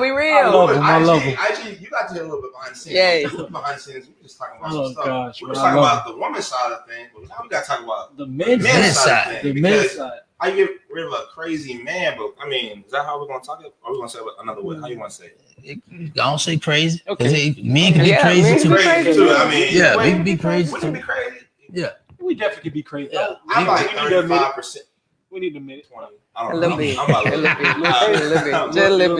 We real. I love him. Actually, you got to hear a little bit behind the scenes. Yay. Behind the scenes, we were just talking about some stuff. Gosh, we were talking about the woman side of things, but now we got to talk about the men's side of things. The men's side. I get rid of a crazy man, but I mean, is that how we're gonna talk it? Or are we gonna say it another way? How you want to say it? I don't say crazy. Okay. Men can be crazy too. Crazy too. I mean, Yeah, we can be crazy Wouldn't too. it be crazy? Yeah. We definitely could be crazy. Yeah. I'm like 35%. We need a minute. 20. I don't A know. little bit. I'm about A little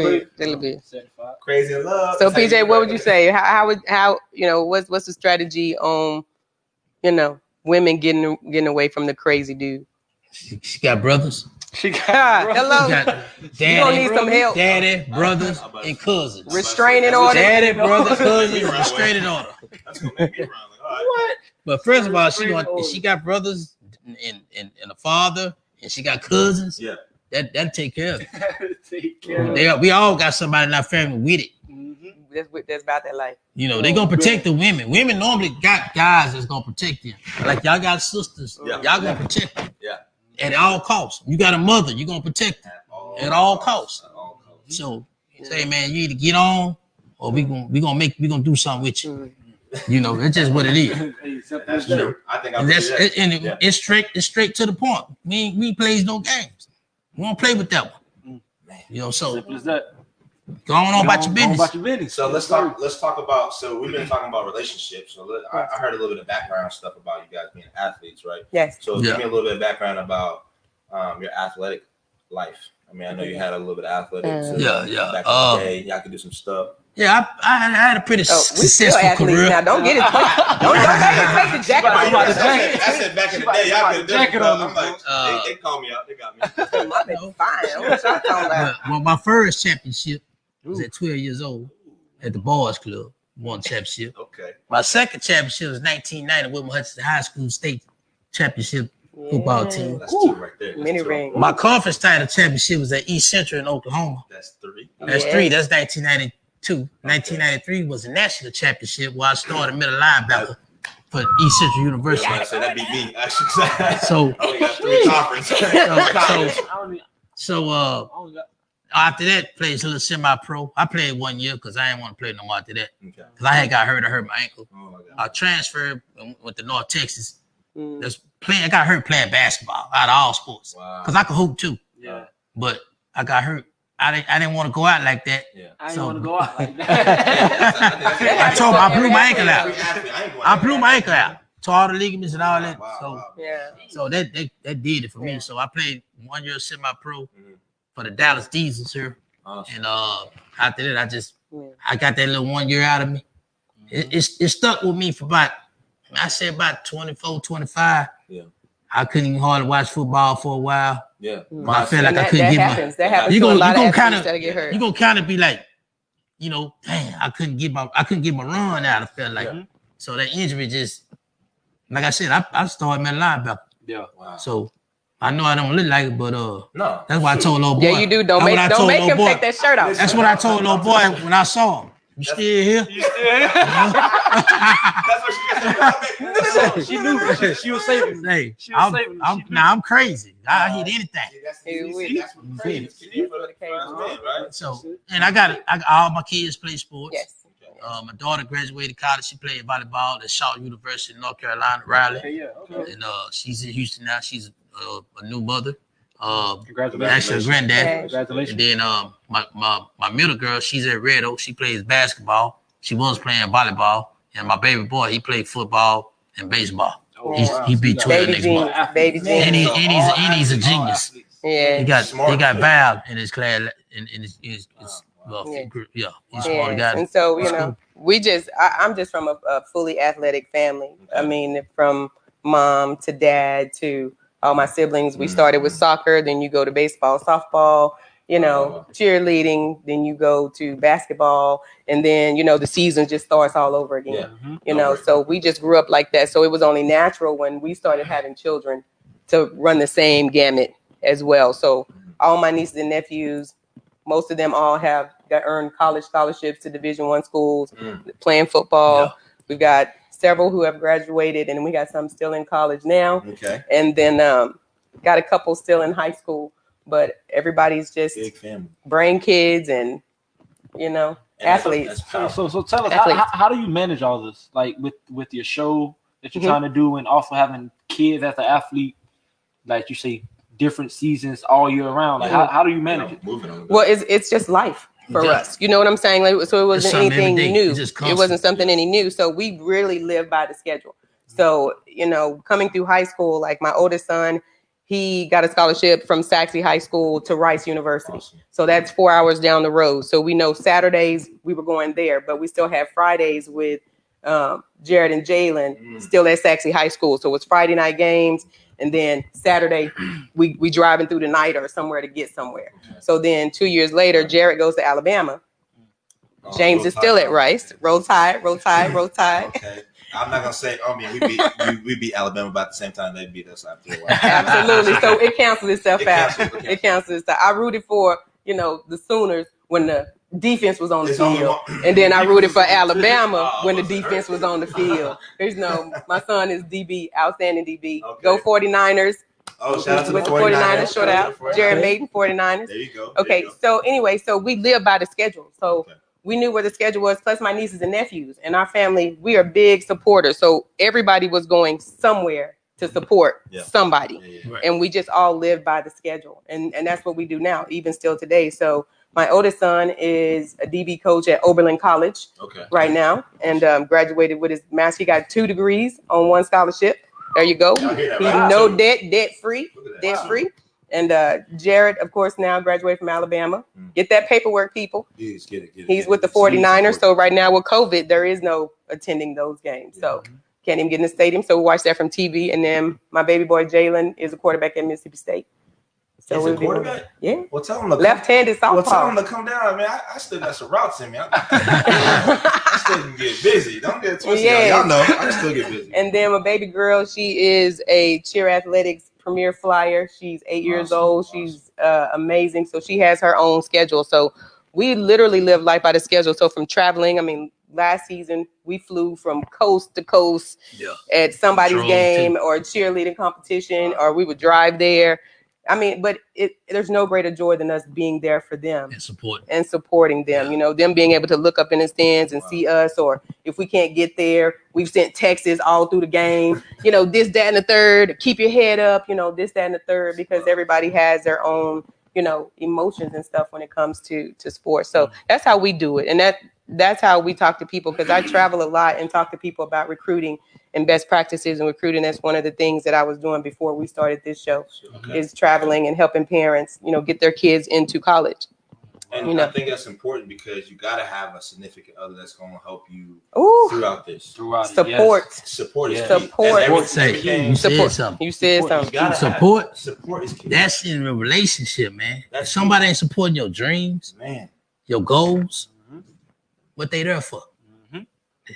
bit. 75. crazy in love. So PJ, what would you say? How you know, what's the strategy on, you know, women getting away from the crazy dude? She got brothers. She got Hello. She got You daddy, don't need some help. daddy, brothers, and cousins. Restraining order. Daddy, brother, cousins, restraining order. That's gonna make me run. Like, all right. But first of all, she got brothers and a father, and she got cousins. Yeah. That take care of it. take care of We all got somebody in our family with it. That's about that life. You know, they gonna protect the women. Women normally got guys that's gonna protect them. Like y'all got sisters, y'all gonna protect them. Yeah. At all costs. You got a mother, you're gonna protect them at all costs. So say, man, you either get on or we gonna do something with you. You know, it's just what it is. That's true. I think It's straight to the point. We plays no games. We don't play with that one. You know, so Simple as that. go on about your business. So let's talk about. So we've been talking about relationships. So I heard a little bit of background stuff about you guys being athletes, right? Yes. So give me a little bit of background about your athletic life? I mean, I know you had a little bit of athletics. Yeah. Back in the day, y'all could do some stuff. Yeah, I had a pretty We still successful athletes career. now. Don't get it. Don't take the jacket off. I said back in the day, y'all could do it. I'm like, they called me out. They got me. Fine. What y'all talking about? Well, my first championship was at 12 years old at the Boys Club. Won championship. Okay. My second championship was 1990 with Hutchinson High School State Championship football team. That's two right there. Mini ring. My conference title championship was at East Central in Oklahoma. That's three. That's three. That's 1992. 1993 was a national championship where I started middle linebacker for East Central University. Yeah, that beat me. Actually, So I only got three conferences. After that, played a little semi-pro. I played 1 year because I didn't want to play no more after that. Okay. Because I had got hurt. I hurt my ankle. Oh my God. I transferred and went to North Texas. I got hurt playing basketball out of all sports. Wow. Because I could hoop too. Yeah. But I got hurt. I didn't want to go out like that. Yeah. I didn't want to go out like that. I told him I blew my ankle out. I blew my ankle out. Tore all the ligaments and all that. So that did it for me. So I played 1 year semi-pro for the Dallas Diesels here. Awesome. And after that, I got that little 1 year out of me. It stuck with me for about 24, 25. Yeah. I couldn't even hardly watch football for a while. Yeah. I felt like I couldn't get happens. That happens you to a lot of kind athletes that get hurt. You gonna kind of be like, dang, I couldn't get my run out. I felt like so that injury just, like I said, I started middle linebacker. Yeah. Wow. So I know I don't look like it, but no. That's why I told little boy. Yeah, you do. Don't make him take that shirt off. That's what I told little boy when I saw him. You still here? You still here? That's what She knew. She was saving. Hey, She was saving. I'm crazy. I hit anything. So, and I got all my kids play sports. Yes. My daughter graduated college. She played volleyball at Shaw University in North Carolina, Raleigh. Okay. And she's in Houston now. She's a new mother. Congratulations. Actually, a granddad. Congratulations. And then my middle girl, she's at Red Oak. She plays basketball. She was playing volleyball. And my baby boy, he played football and baseball. He beat 12 next month. Baby And genius. he's a genius. Yeah. He got Val in his class in his he's smart guy. And so, I'm just from a fully athletic family. I mean, from mom to dad to all my siblings. We started with soccer, then you go to baseball, softball, cheerleading, then you go to basketball, and then, the season just starts all over again. So we just grew up like that. So it was only natural when we started having children to run the same gamut as well. So all my nieces and nephews, most of them all have earned college scholarships to Division I schools, playing football. Yeah. We've got several who have graduated, and we got some still in college now. Okay. And then got a couple still in high school, but everybody's just big family, brain kids, and athletes. So tell us, how do you manage all this, like with your show that you're trying to do, and also having kids as an athlete, like you say, different seasons all year round? Like how do you manage it? Well, it's just life for us. You know what I'm saying? Like, so it wasn't anything new. It wasn't something any new. So we really live by the schedule. So, coming through high school, like my oldest son, he got a scholarship from Saxe High School to Rice University. Awesome. So that's 4 hours down the road. So we know Saturdays we were going there, but we still have Fridays with Jared and Jalen still at Saxe High School. So it's Friday night games. And then Saturday, we driving through the night or somewhere to get somewhere. Okay. So then 2 years later, Jared goes to Alabama. James is still at Rice. Roll Tide, roll Tide, roll Tide. Okay. I'm not gonna say. We beat Alabama about the same time they beat us after a while. Absolutely. So it cancels itself out. It cancels itself. I rooted for the Sooners when the defense was on the field, and then I rooted for Alabama when the defense was on the field. My son is DB, outstanding DB. Okay. Go 49ers. Oh, shout out to the 49ers. Short out. Jared Maiden, 49ers. There you go. Okay, so anyway, we live by the schedule. So we knew where the schedule was, plus my nieces and nephews. And our family, we are big supporters. So everybody was going somewhere to support somebody. Yeah. Right. And we just all live by the schedule. And that's what we do now, even still today. So my oldest son is a DB coach at Oberlin College right now, and graduated with his master. He got 2 degrees on 1 scholarship. There you go. He's no debt free. And Jared, of course, now graduated from Alabama. Get that paperwork, people. Yes, get it. He's with the 49ers. So right now with COVID, there is no attending those games. So can't even get in the stadium. So we watch that from TV. And then my baby boy, Jalen, is a quarterback at Mississippi State. So He's a quarterback? Yeah. Well, tell him to left-handed softball. Well, tell him to come down. I still got some routes in me. I still can get busy. Don't get twisted. Y'all know. I can still get busy. And then my baby girl, she is a cheer athletics premier flyer. She's 8 years old. She's amazing. So she has her own schedule. So we literally live life by the schedule. So from traveling, I mean, last season we flew from coast to coast at somebody's game or cheerleading competition, or we would drive there. I mean, but there's no greater joy than us being there for them and supporting them. You know, them being able to look up in the stands and see us, or if we can't get there, we've sent texts all through the game. You know, this, that, and the third. Keep your head up. You know, this, that, and the third, because everybody has their own, you know, emotions and stuff when it comes to sports. So that's how we do it, and that's how we talk to people. Because I travel a lot and talk to people about recruiting and best practices and recruiting. That's one of the things that I was doing before we started this show, is traveling and helping parents, you know, get their kids into college. And you know, I think that's important because you got to have a significant other that's going to help you throughout this. Support. Support is key. Support. You said something. You said something. Support. Support is key. That's in a relationship, man. If somebody ain't supporting your dreams, man, your goals, what they there for?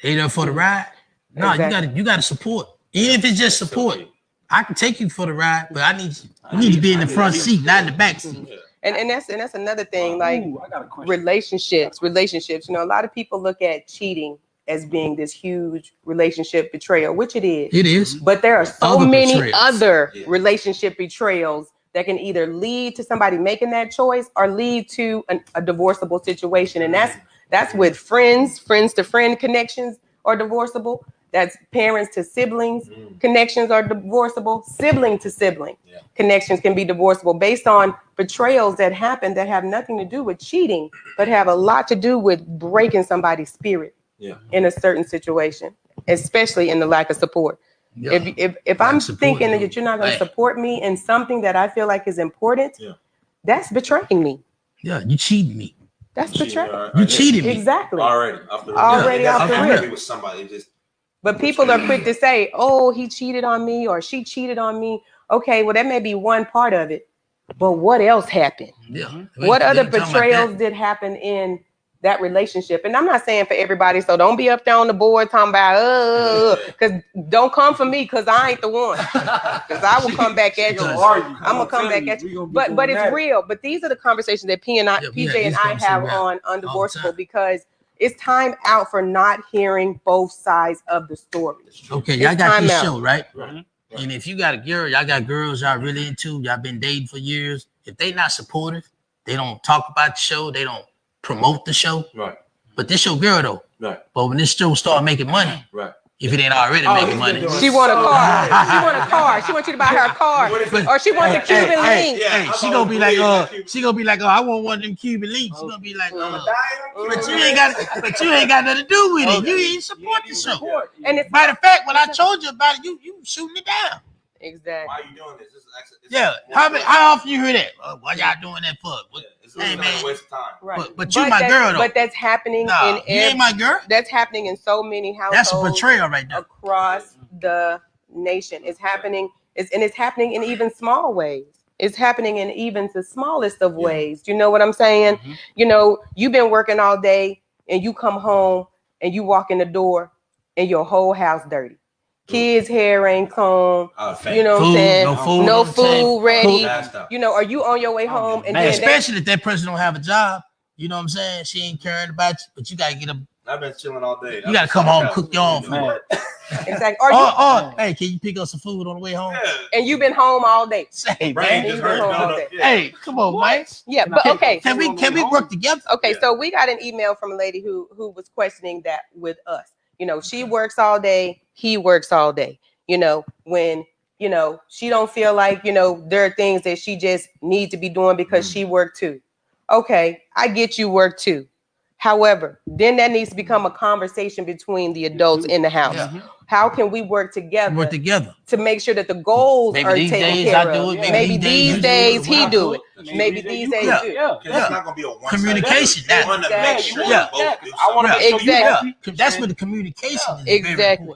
They there for the ride? No, you gotta support. Even if it's just support. I can take you for the ride, but you need to be in the front seat, not in the back seat. And that's another thing, like relationships. You know, a lot of people look at cheating as being this huge relationship betrayal, which it is. It is. But there are so many other relationship betrayals that can either lead to somebody making that choice or lead to a divorceable situation. And that's with friends to friend connections are divorceable. That's parents to siblings connections are divorceable. Sibling to sibling connections can be divorceable based on betrayals that happen that have nothing to do with cheating, but have a lot to do with breaking somebody's spirit in a certain situation, especially in the lack of support. If I'm thinking that you're not going to support me in something that I feel like is important, that's betraying me. Yeah, you cheated me. That's betraying. You cheated me. Exactly. Already off the rip. With somebody, but people are quick to say, oh, he cheated on me or she cheated on me. Okay, well, that may be one part of it. But what else happened? What other betrayals did happen in that relationship? And I'm not saying for everybody, so don't be up there on the board talking about, because don't come for me, because I ain't the one. Because I will come back at you. I'm going to come back at you. But it's real. But these are the conversations that PJ and I have on UnDivorceable, because it's time out for not hearing both sides of the story. Okay, y'all got this show, right? And if you got a girl, y'all got girls y'all really into, y'all been dating for years. If they not supportive, they don't talk about the show, they don't promote the show. Right. But this your girl though. Right. But when this show start making money, right. If it ain't already making money, she want a car. She want a car. She wants you to buy her a car, or she wants a Cuban link. She gonna be like, I want one of them Cuban links. She gonna be like, but you ain't got nothing to do with it. You ain't support the show. And by the fact, when I told you about it, you shooting it down. Exactly. Why are you doing this? How often you hear that? What y'all doing that for? Hey man, waste of time. Right. But you my girl though. But that's happening you ain't my girl. That's happening in so many households. That's a betrayal right there. Across the nation. It's happening. It's happening in even small ways. It's happening in even the smallest of ways. Do you know what I'm saying? You know, you've been working all day and you come home and you walk in the door and your whole house dirty. Kids' hair ain't combed. You know what I'm saying? No food ready. You know, are you on your way home? And especially if that person don't have a job. You know what I'm saying? She ain't caring about you, but you gotta get them. I've been chilling all day. You gotta come home and cook your own food. Exactly. Hey, can you pick up some food on the way home? And you've been home all day. Hey, come on, Mike. Yeah, but okay. Can we work together? Okay, so we got an email from a lady who was questioning that with us. You know, she works all day, he works all day. You know, when, you know, she don't feel like, you know, there are things that she just needs to be doing because she worked too. Okay, I get you work too. However, then that needs to become a conversation between the adults in the house. How can we work together? Work together To make sure that the goals are taken care of. Maybe these days he do it. Maybe these days you do. Yeah. It's not gonna be a one communication. You want to make sure Yeah. you both do something. I want to make sure you happy. That's what the communication is. Exactly.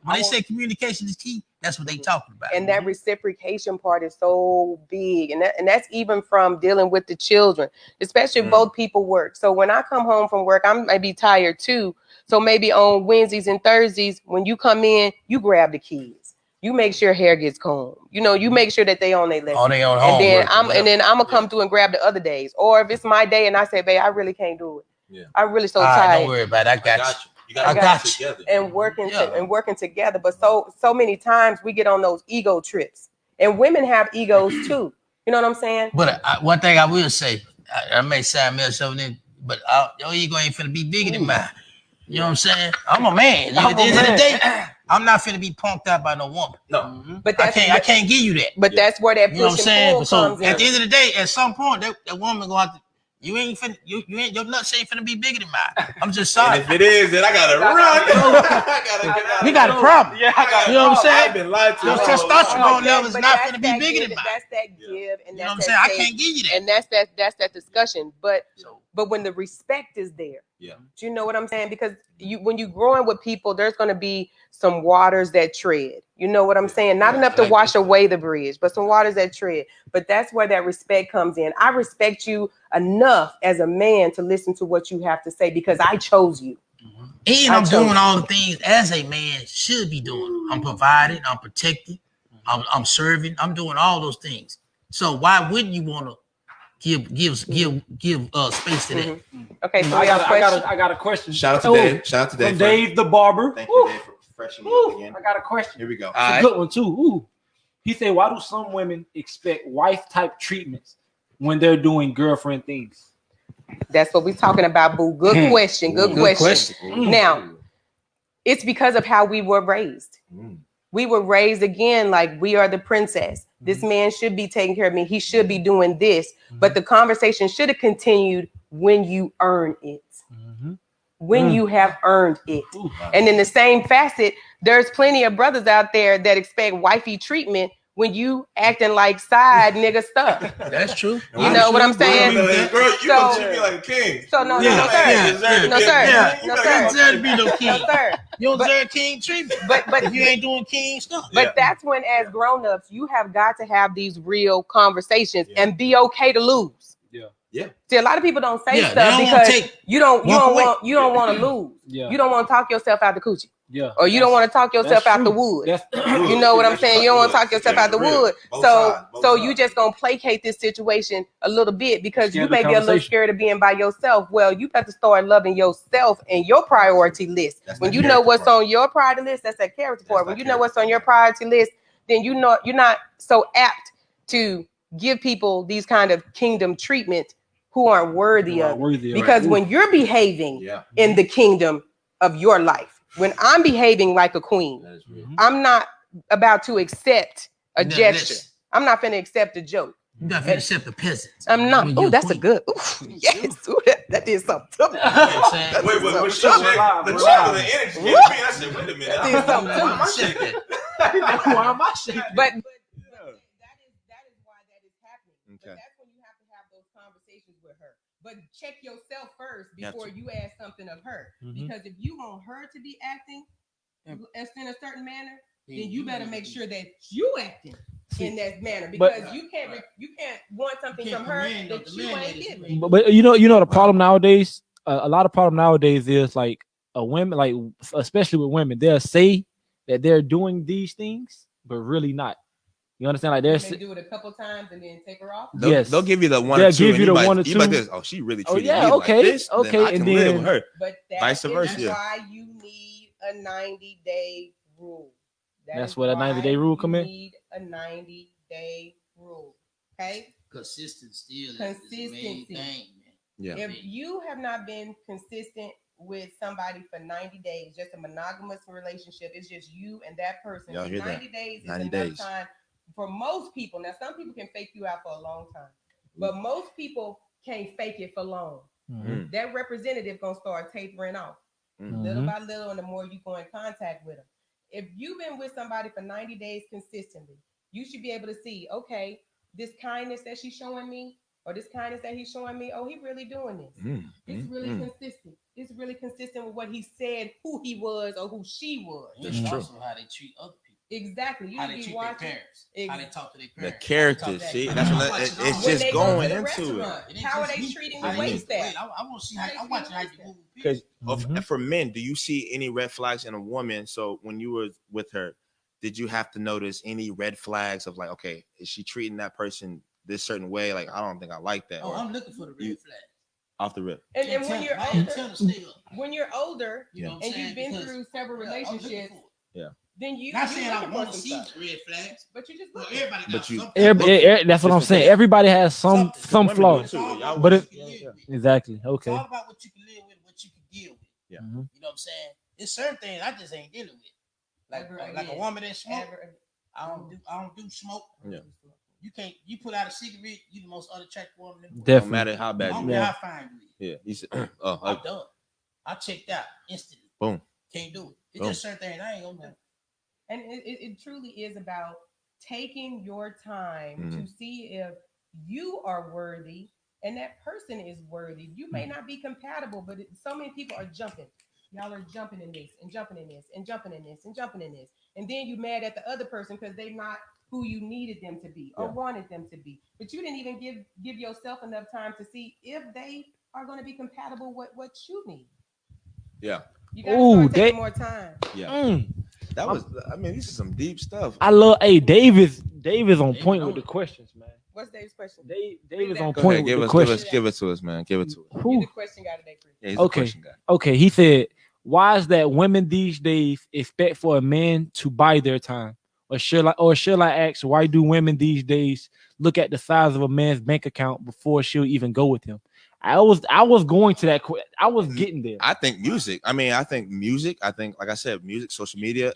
When they say communication is key, that's what they talking about. And that reciprocation part is so big, and that's even from dealing with the children, especially if both people work. So when I come home from work, I might be tired too. So maybe on Wednesdays and Thursdays, when you come in, you grab the kids. You make sure hair gets combed. You know, you make sure that they on their lesson. Oh, they on and homework. then I'm gonna come through and grab the other days. Or if it's my day and I say, babe, I really can't do it. Yeah. I'm really so tired. Don't worry about it. I got you. I got you. Together. And working together. But so many times we get on those ego trips, and women have egos too. You know what I'm saying? But one thing I will say, I may sound mess over there, but your ego ain't finna be bigger than mine. You know what I'm saying? I'm a man. At the end of the day, I'm not finna be punked out by no woman. No, but I can't give you that. But that's where that push and pull comes in. At the end of the day, at some point, that woman gonna have to. You ain't finna, your nuts ain't finna be bigger than mine. I'm just sorry. And if it is, then I gotta run. We got a problem. Yeah, I got you know what I'm saying? I've been lied to. Your testosterone level is not gonna be bigger than mine. That's that give, and you know what I'm that's saying? that I can't give you that. And that's that discussion. But when the respect is there, do you know what I'm saying? Because when you growing with people, there's gonna be some waters that tread. You know what I'm saying? Not enough to wash away the bridge, but some waters that tread. But that's where that respect comes in. I respect you enough as a man to listen to what you have to say because I chose you. And I'm doing all the things as a man should be doing. I'm providing, I'm protecting, I'm serving, I'm doing all those things. So why wouldn't you want to give space to that? Okay, so I got a question. Shout out to Dave. Shout out to Dave. From Dave the barber. Thank you, Dave, for freshening me up again. I got a question. Here we go. It's a good one too. Ooh. He said, why do some women expect wife type treatments when they're doing girlfriend things? That's what we're talking about, boo. Good question. Good question. Now, it's because of how we were raised. We were raised again like we are the princess. This man should be taking care of me. He should be doing this. But the conversation should have continued when you earn it. When you have earned it. And in the same facet, there's plenty of brothers out there that expect wifey treatment when you acting like side nigga stuff. That's true. You know what I'm saying? Girl, you gonna treat me like a king. So no, Yeah, no, sir. yeah, No, sir. You don't deserve to be no king. No, sir. You don't deserve king treatment. But if you ain't doing king stuff. But that's when, as grown-ups, you have got to have these real conversations and be okay to lose. Yeah. See, a lot of people don't say stuff because you don't want to lose. Yeah. You don't want to talk yourself out the coochie. Yeah. Or you don't want to talk yourself out the wood. You know what I'm saying? You don't want to talk yourself out the wood. So you just gonna placate this situation a little bit because you may be a little scared of being by yourself. Well, you got to start loving yourself and your priority list. When you know what's on your priority list, that's that character part. When you know what's on your priority list, then you know you're not so apt to give people these kind of kingdom treatment who aren't worthy of it. Because when you're behaving in the kingdom of your life, when I'm behaving like a queen, I'm not about to accept a gesture. I'm not finna accept a joke. You're not finna accept the peasants. I'm not. Oh, that's a good. Ooh, yes. Ooh, that did something to me. Wait, the chocolate energy gave me. I said, wait a minute. That did something to me. Why am I shaking? Why am I shaking? But that is why that is happening. But that's when you have to have those conversations with her. But check yourself first before you ask something of her. Because if you want her to be acting in a certain manner, then you better make sure that you acting in that manner. Because you can't want something from her that you ain't giving. But you know the problem nowadays. A lot of problem nowadays is like women, like especially with women, they'll say that they're doing these things, but really not. You understand? Like they do it a couple times and then take her off. They'll give you the one or two. They'll give you the one or two. Like this. Oh, she really treated me like this. Okay, then I can live with her. But vice versa. That's why you need a 90-day rule. That's where the 90-day rule come in. You need a 90-day rule. Okay. Consistency. Is the main thing, man. Yeah. If you have not been consistent with somebody for 90 days, just a monogamous relationship, it's just you and that person. 90 days is enough time for most people. Now, some people can fake you out for a long time, but most people can't fake it for long. That representative gonna start tapering off little by little, and the more you go in contact with them. if you've been with somebody for 90 days consistently, you should be able to see, okay, this kindness that she's showing me, or this kindness that he's showing me, oh, he really doing this. It's really consistent. It's really consistent with what he said, who he was or who she was. It's also how they treat other people. Exactly. You how they treat watching their parents. How they talk to their The parents. characters. See, that's what it's just going into it. How are they treating the wait staff? I want to see how I'm watching how you move. Because for men, do you see any red flags in a woman? So when you were with her, did you have to notice any red flags of like, okay, is she treating that person this certain way? Like, I don't think I like that. Oh, I'm looking for the red flag. Off the rip. And when you're older, and you've been through several relationships, then you not saying I want to see red flags, but you just that's what I'm saying. Everybody has some flaws, but exactly okay. It's all about what you can live with, what you can deal with. Yeah, you know what I'm saying. There's certain things I just ain't dealing with, like a woman that smoke. I don't do smoke. Yeah. You put out a cigarette, you the most unattractive woman in the world. Definitely. No matter how bad you are. How fine you is. Yeah. You said, I'm done. I checked out instantly. Boom. Can't do it. It's just certain things I ain't gonna do. And it truly is about taking your time to see if you are worthy and that person is worthy. You may not be compatible, but so many people are jumping. Y'all are jumping in this and jumping in this and jumping in this and jumping in this. And then you mad at the other person because they're not who you needed them to be or wanted them to be. But you didn't even give yourself enough time to see if they are going to be compatible with what you need. Yeah. You got to take more time. Yeah. That was, I mean, this is some deep stuff. I love, Davis on point with the questions, man. What's Dave's question? Dave is on point with the questions. Give it to us, man. Give it to us. He's the question guy today, Chris. Yeah, he's the question guy. Okay, he said, why is that women these days expect for a man to buy their time? Or should I ask, why do women these days look at the size of a man's bank account before she'll even go with him? I was going to that. I was getting there. I think music. I think, like I said, music, social media,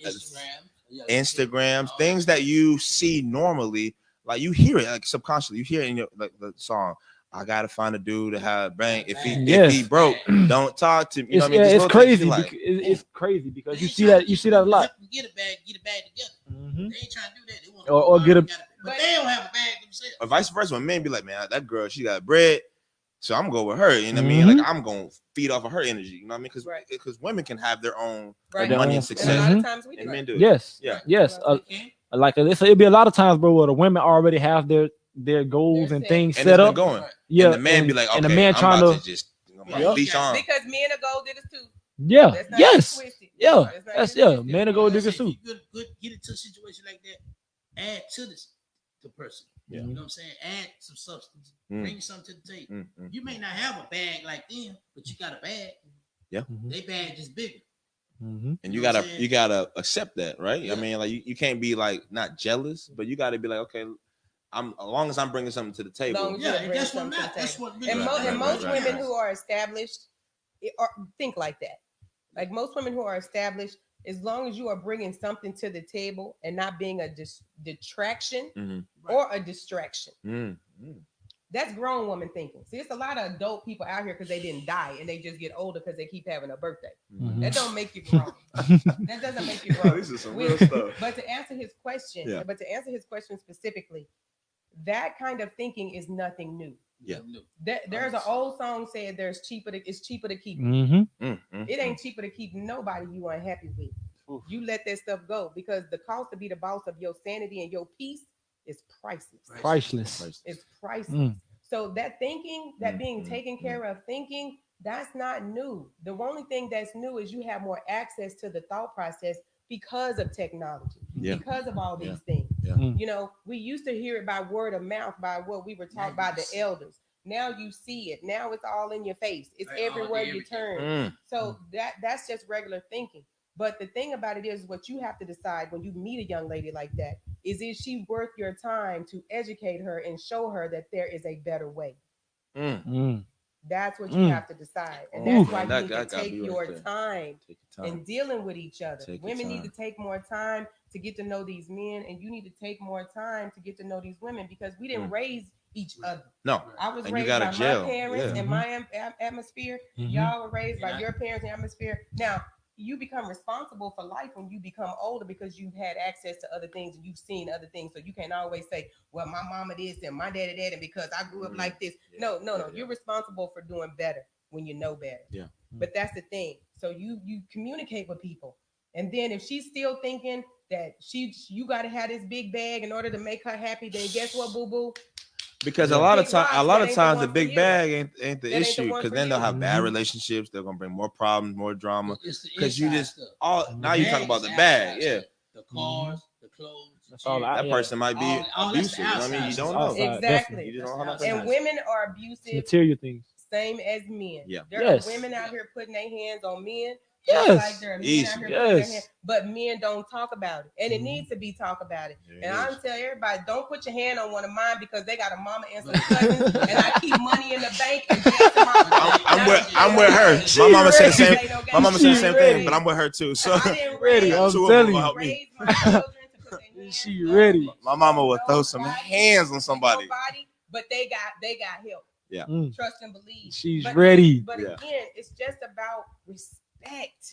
Instagrams, things that you see normally, like you hear it, like subconsciously, you hear it in your like the song. I gotta find a dude to have bank. If he broke, don't talk to me. You know what I mean? It's crazy. It's crazy because you see that a lot. Get a bag together. They ain't trying to do that. They want or get a. But they don't have a bag themselves. Or vice versa. When men be like, man, that girl, she got bread. So I'm going with her, you know what I mean? Like I'm going to feed off of her energy, you know what I mean? Because women can have their own money and success. And a lot of times we do. And men do. Yes. It'll be a lot of times, bro, where the women already have their goals and things set up. Going. Yeah. And the man be like, okay, and the man trying to just leash on. Because men are gold diggers too. Yeah. Yes. Yeah. Men are gold diggers too. Good, get into a situation like that. Add to the person. Yeah. You know what I'm saying? Add some substance. Bring something to the table. You may not have a bag like them, but you got a bag. Yeah. They bag just bigger. And you gotta accept that, right? Yeah. I mean, like you can't be like not jealous, but you gotta be like, okay, as long as I'm bringing something to the table. That's what matters. That's what really most women who are established think like that. Like most women who are established, as long as you are bringing something to the table and not being a detraction or a distraction. That's grown woman thinking. See, it's a lot of adult people out here because they didn't die and they just get older because they keep having a birthday. That don't make you grown. That doesn't make you grown. This is some real stuff. But to answer his question, specifically, that kind of thinking is nothing new. Yeah. There's an old song saying it's cheaper to keep. It ain't cheaper to keep nobody you unhappy with. You let that stuff go because the cost to be the boss of your sanity and your peace is priceless. It's priceless. So that thinking, that being taken care of thinking, that's not new. The only thing that's new is you have more access to the thought process because of technology, because of all these things. You know, we used to hear it by word of mouth, by what we were taught by the elders. Now you see it. Now it's all in your face. It's everywhere you turn. So that's just regular thinking. But the thing about it is what you have to decide when you meet a young lady like that is she worth your time to educate her and show her that there is a better way? That's what you have to decide. And that's why you need to take your time in dealing with each other. Women need to take more time to get to know these men, and you need to take more time to get to know these women because we didn't raise each other. No. I was raised by my parents and my atmosphere. Y'all were raised by your parents and atmosphere. Now, you become responsible for life when you become older because you've had access to other things and you've seen other things. So you can't always say, well, my mama this and my daddy that, and because I grew up like this. No. You're responsible for doing better when you know better. Yeah. But that's the thing. So you communicate with people. And then if she's still thinking that you got to have this big bag in order to make her happy, then guess what, boo-boo? Because a lot of times the big bag ain't the issue, because then they'll have bad relationships. They're gonna bring more problems, more drama. Because you just now you talk about the bag, the cars, the clothes. That's all. That person might be abusive. You know what I mean? You don't know. Exactly. You don't know. And women are abusive. Material things. Same as men. Yeah. There are women out here putting their hands on men. Yes. Like there are men out here putting their hands, but men don't talk about it. And it needs to be talked about it. And I'm telling everybody, don't put your hand on one of mine because they got a mama and some cousins, and I keep money in the bank. And I'm with her. My mama said the same. My mama said the same thing, but I'm with her too. So ready. I'm telling you. She ready. My mama will throw some hands on somebody. But they got help. Yeah. Trust and believe. She's ready. But again, it's just about respect.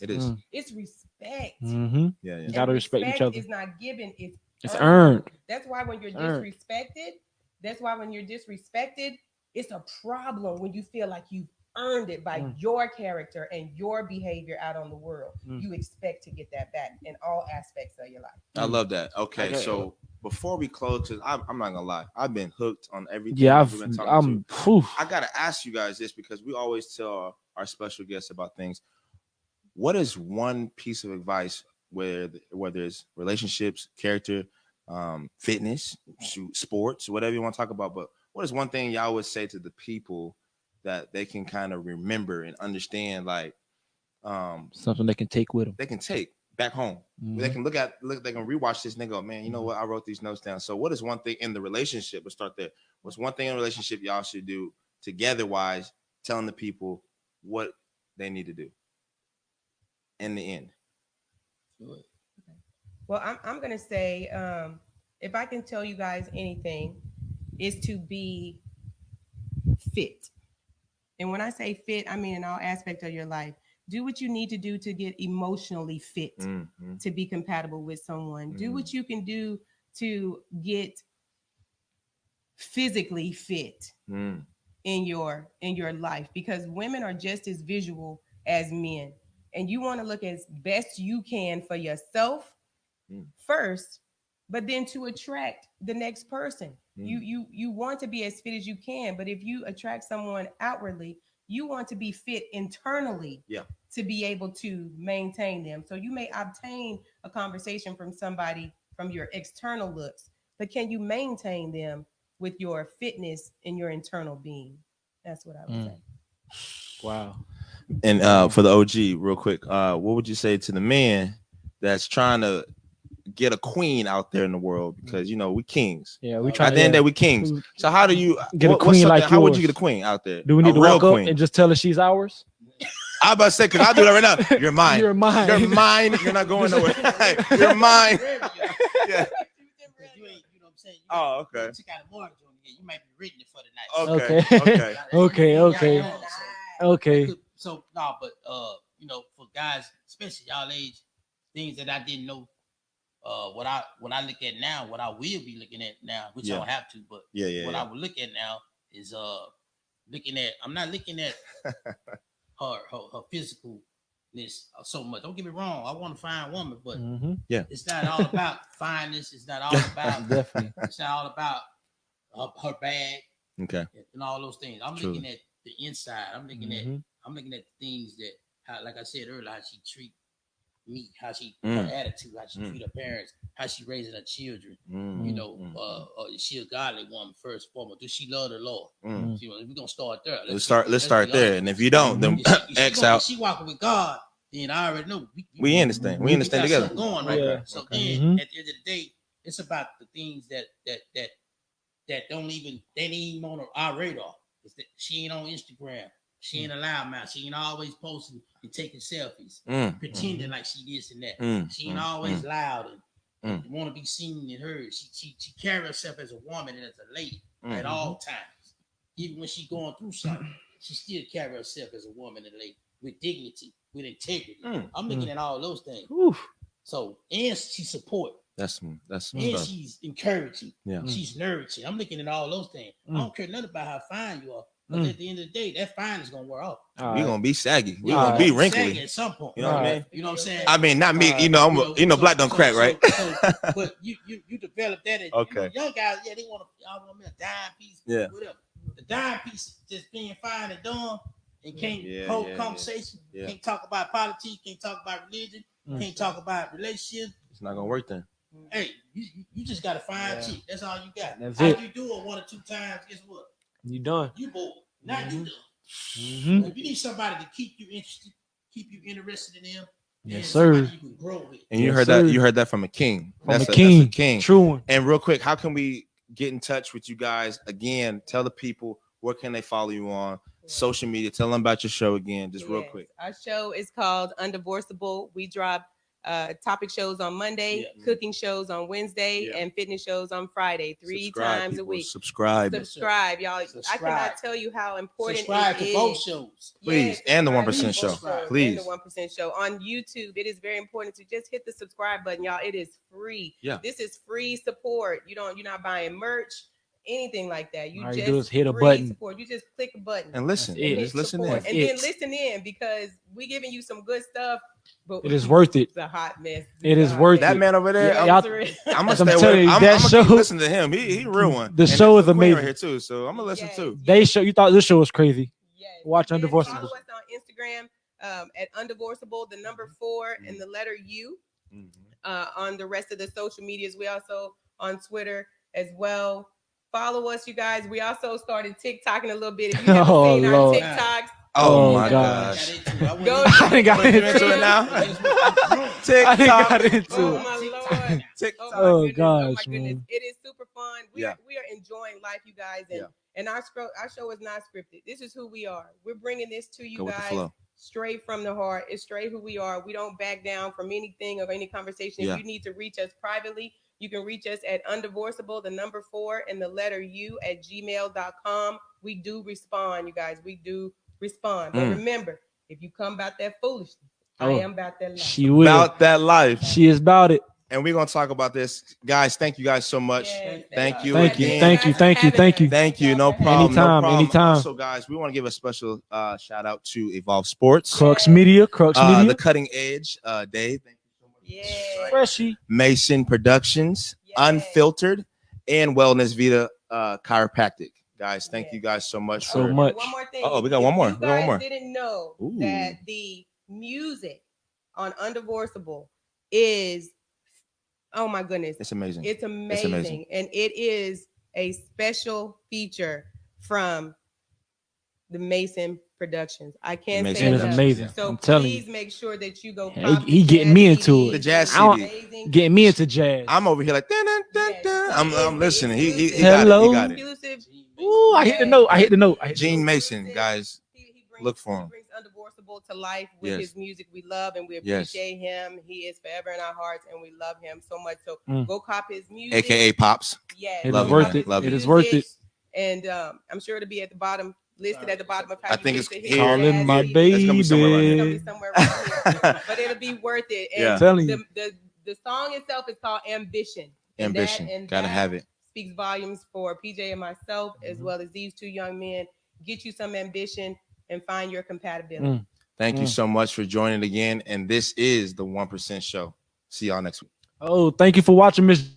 It is. It's respect. Mm-hmm. Yeah. You gotta respect each other. It's not given. It's earned. That's why when you're disrespected, it's a problem when you feel like you've earned it by your character and your behavior out on the world. You expect to get that back in all aspects of your life. I love that. Okay, so before we close, because I'm not gonna lie, I've been hooked on everything. Yeah, we've been talking I gotta ask you guys this, because we always tell our special guests about things. What is one piece of advice, whether it's relationships, character, fitness, sports, whatever you want to talk about, but what is one thing y'all would say to the people that they can kind of remember and understand, like something they can take with them? They can take back home. They can look, they can rewatch this and go, man, you know what? I wrote these notes down. So what is one thing in the relationship? Let's start there. What's one thing in a relationship y'all should do together-wise, telling the people what they need to do in the end? Well, I'm gonna say, if I can tell you guys anything, is to be fit. And when I say fit, I mean in all aspects of your life. Do what you need to do to get emotionally fit, to be compatible with someone. Do what you can do to get physically fit in your life, because women are just as visual as men. And you want to look as best you can for yourself first, but then to attract the next person. You want to be as fit as you can, but if you attract someone outwardly, you want to be fit internally to be able to maintain them. So you may obtain a conversation from somebody from your external looks, but can you maintain them with your fitness and your internal being? That's what I would say. Wow. And for the OG, real quick, what would you say to the man that's trying to get a queen out there in the world? Because we kings. Yeah, we try. At the end of the day, we kings. So how do you get a queen like yours? How would you get a queen out there? Do we need to walk up and just tell her she's ours? I'm about to say, because I'll do that right now. You're mine. You're mine. You're mine. You're not going nowhere. You're mine. Yeah. Oh, okay. You took out a mortgage on you. You might be reading it for the night. Okay. So no, but for guys, especially y'all age, things that I didn't know. When I look at now, what I will be looking at now, which I don't have to, but what I will look at now is I'm not looking at her physicalness so much. Don't get me wrong, I want to find a woman, but it's not all about fineness. It's not all about definitely. It's not all about her bag, and all those things. I'm looking at the inside. I'm looking at things that, how, like I said earlier, how she treat me, how she her attitude, how she treat her parents, how she raising her children. Is she a godly woman first and foremost? Does she love the Lord? We're gonna start there. Let's start there. And if you don't, then X out. If she walking with God, then I already know we in this thing. We in this thing together. Going right there. So then at the end of the day, it's about the things that don't even on our radar. She ain't on Instagram. She ain't a loudmouth. She ain't always posting and taking selfies, pretending like she this and that. She ain't always loud and want to be seen and heard. She carry herself as a woman and as a lady at all times. Even when she going through something, she still carry herself as a woman and a lady with dignity, with integrity. I'm looking at all those things. Oof. So, and she support. That's and stuff. she's encouraging. Yeah. She's nurturing. I'm looking at all those things. I don't care nothing about how fine you are. But at the end of the day, that fine is gonna wear off. We're gonna be saggy. We're All gonna be right. wrinkly at some point. You know what I mean? You know what I'm saying? I mean, not me. You know, black don't crack, right? But you develop that. And, Okay. young guys, they want y'all want me a dime piece. Yeah. Whatever. The dime piece just being fine and dumb and can't hold conversation. Yeah. Can't talk about politics. Can't talk about religion. Can't talk about relationships. It's not gonna work then. Hey, you just got to find chick. That's all you got. That's After it. you do it 1 or 2 times, guess what? You done. You bored. Now you done. Mm-hmm. If you need somebody to keep you interested, keep you interested in them, Yes, somebody sir. you can grow with. And you Yes, heard sir. that. You heard that from a king. From That's a king. That's a king. True one. And real quick, how can we get in touch with you guys again? Tell the people where can they follow you on social media. Tell them about your show again, just real quick. Our show is called UnDivorceable. We drop topic shows on Monday, cooking shows on Wednesday, and fitness shows on Friday, 3 times a week. Subscribe, y'all. I cannot tell you how important Subscribe it to is. both shows. please, and the 1% show, please. And the 1% show on YouTube. It is very important to just hit the subscribe button, y'all. It is free. Yeah. This is free support. You're not buying merch, anything like that. You All just you do is hit a free button. Support. You just click a button And listen. That's it. Just listen in. support. And It. then listen in, because we giving you some good stuff. But It is worth it. It's a hot mess. It is worth That it. man over there, Yeah, I'm gonna stay with telling him. you, I'm that gonna show- keep listening to him. He a real one. The And show there's is the queen amazing. right here too. So I'm gonna listen too. They show you thought this show was crazy. Yes. Watch And UnDivorceable. Follow us on Instagram at UnDivorceable, the number 4 and the letter U. On the rest of the social medias, we also on Twitter as well. Follow us, you guys. We also started TikToking a little bit. If you haven't Oh, seen our Lord. TikToks, Oh my gosh. gosh. go I didn't got You into into it now? I didn't TikTok. got into Oh it. my Lord. TikTok. Oh my Oh, goodness. Oh my gosh, goodness. man. It is super fun. We Yeah. are enjoying life, you guys. And our show is not scripted. This is who we are. We're bringing this to you Go with the guys flow. straight from the heart. It's straight who we are. We don't back down from anything or any conversation. Yeah. If you need to reach us privately, you can reach us at UnDivorceable, the number 4 and the letter U at gmail.com. We do respond, you guys. We do respond. But remember, if you come about that foolishness, I am about that life. She will. About that life. She is about it. And we're gonna talk about this, guys. Thank you guys so much. Yes, Thank you. Thank you. again. Thank you. Thank you. Thank you. Thank you. No problem. Anytime, No problem. anytime. Also, guys, we want to give a special shout out to Evolve Sports, Crux Media. Crux Media. the Cutting Edge, Dave. Thank you so much. Yeah. Freshie. Mason Productions, Yes. Unfiltered, and Wellness Vita Chiropractic. Guys, thank you guys so much. So for, much. One more thing. Oh, we got one more. You We got one guys more. didn't know Ooh. that the music on UnDivorceable is, oh my goodness, It's amazing. it's amazing. And it is a special feature from the Mason Productions. I can't Mason say It is enough. amazing. So I'm telling please you. make sure that you go. Yeah, cop he the getting jazz me into CD. it. The jazz It's CD. amazing. Getting me into jazz. I'm over here like, dun, dun, dun, Yes. dun. It's I'm listening. He exclusive. got it. Hello? He got it. Exclusive. Ooh, I hit the note. I hit the note. I hit the Gene note. Mason, guys. He Look for him. He brings UnDivorceable to life with Yes. his music. We love and we Yes. appreciate him. He is forever in our hearts, and we love him so much. So go cop his music. AKA Pops. Yes, It is Love go it, cop man. his Love it. It is worth it. And I'm sure it'll be at the bottom, listed at the bottom of how I you think get it's to here. his Calling jazz my CD. baby. It's gonna be somewhere right It's gonna be somewhere right here. But it'll be worth it. And Yeah. Telling you. the song itself is called Ambition. And Ambition. Gotta that have it. speaks volumes for PJ and myself, as well as these 2 young men. Get you some ambition and find your compatibility. Thank you so much for joining again. And this is the 1% Show. See y'all next week. Oh, thank you for watching, Miss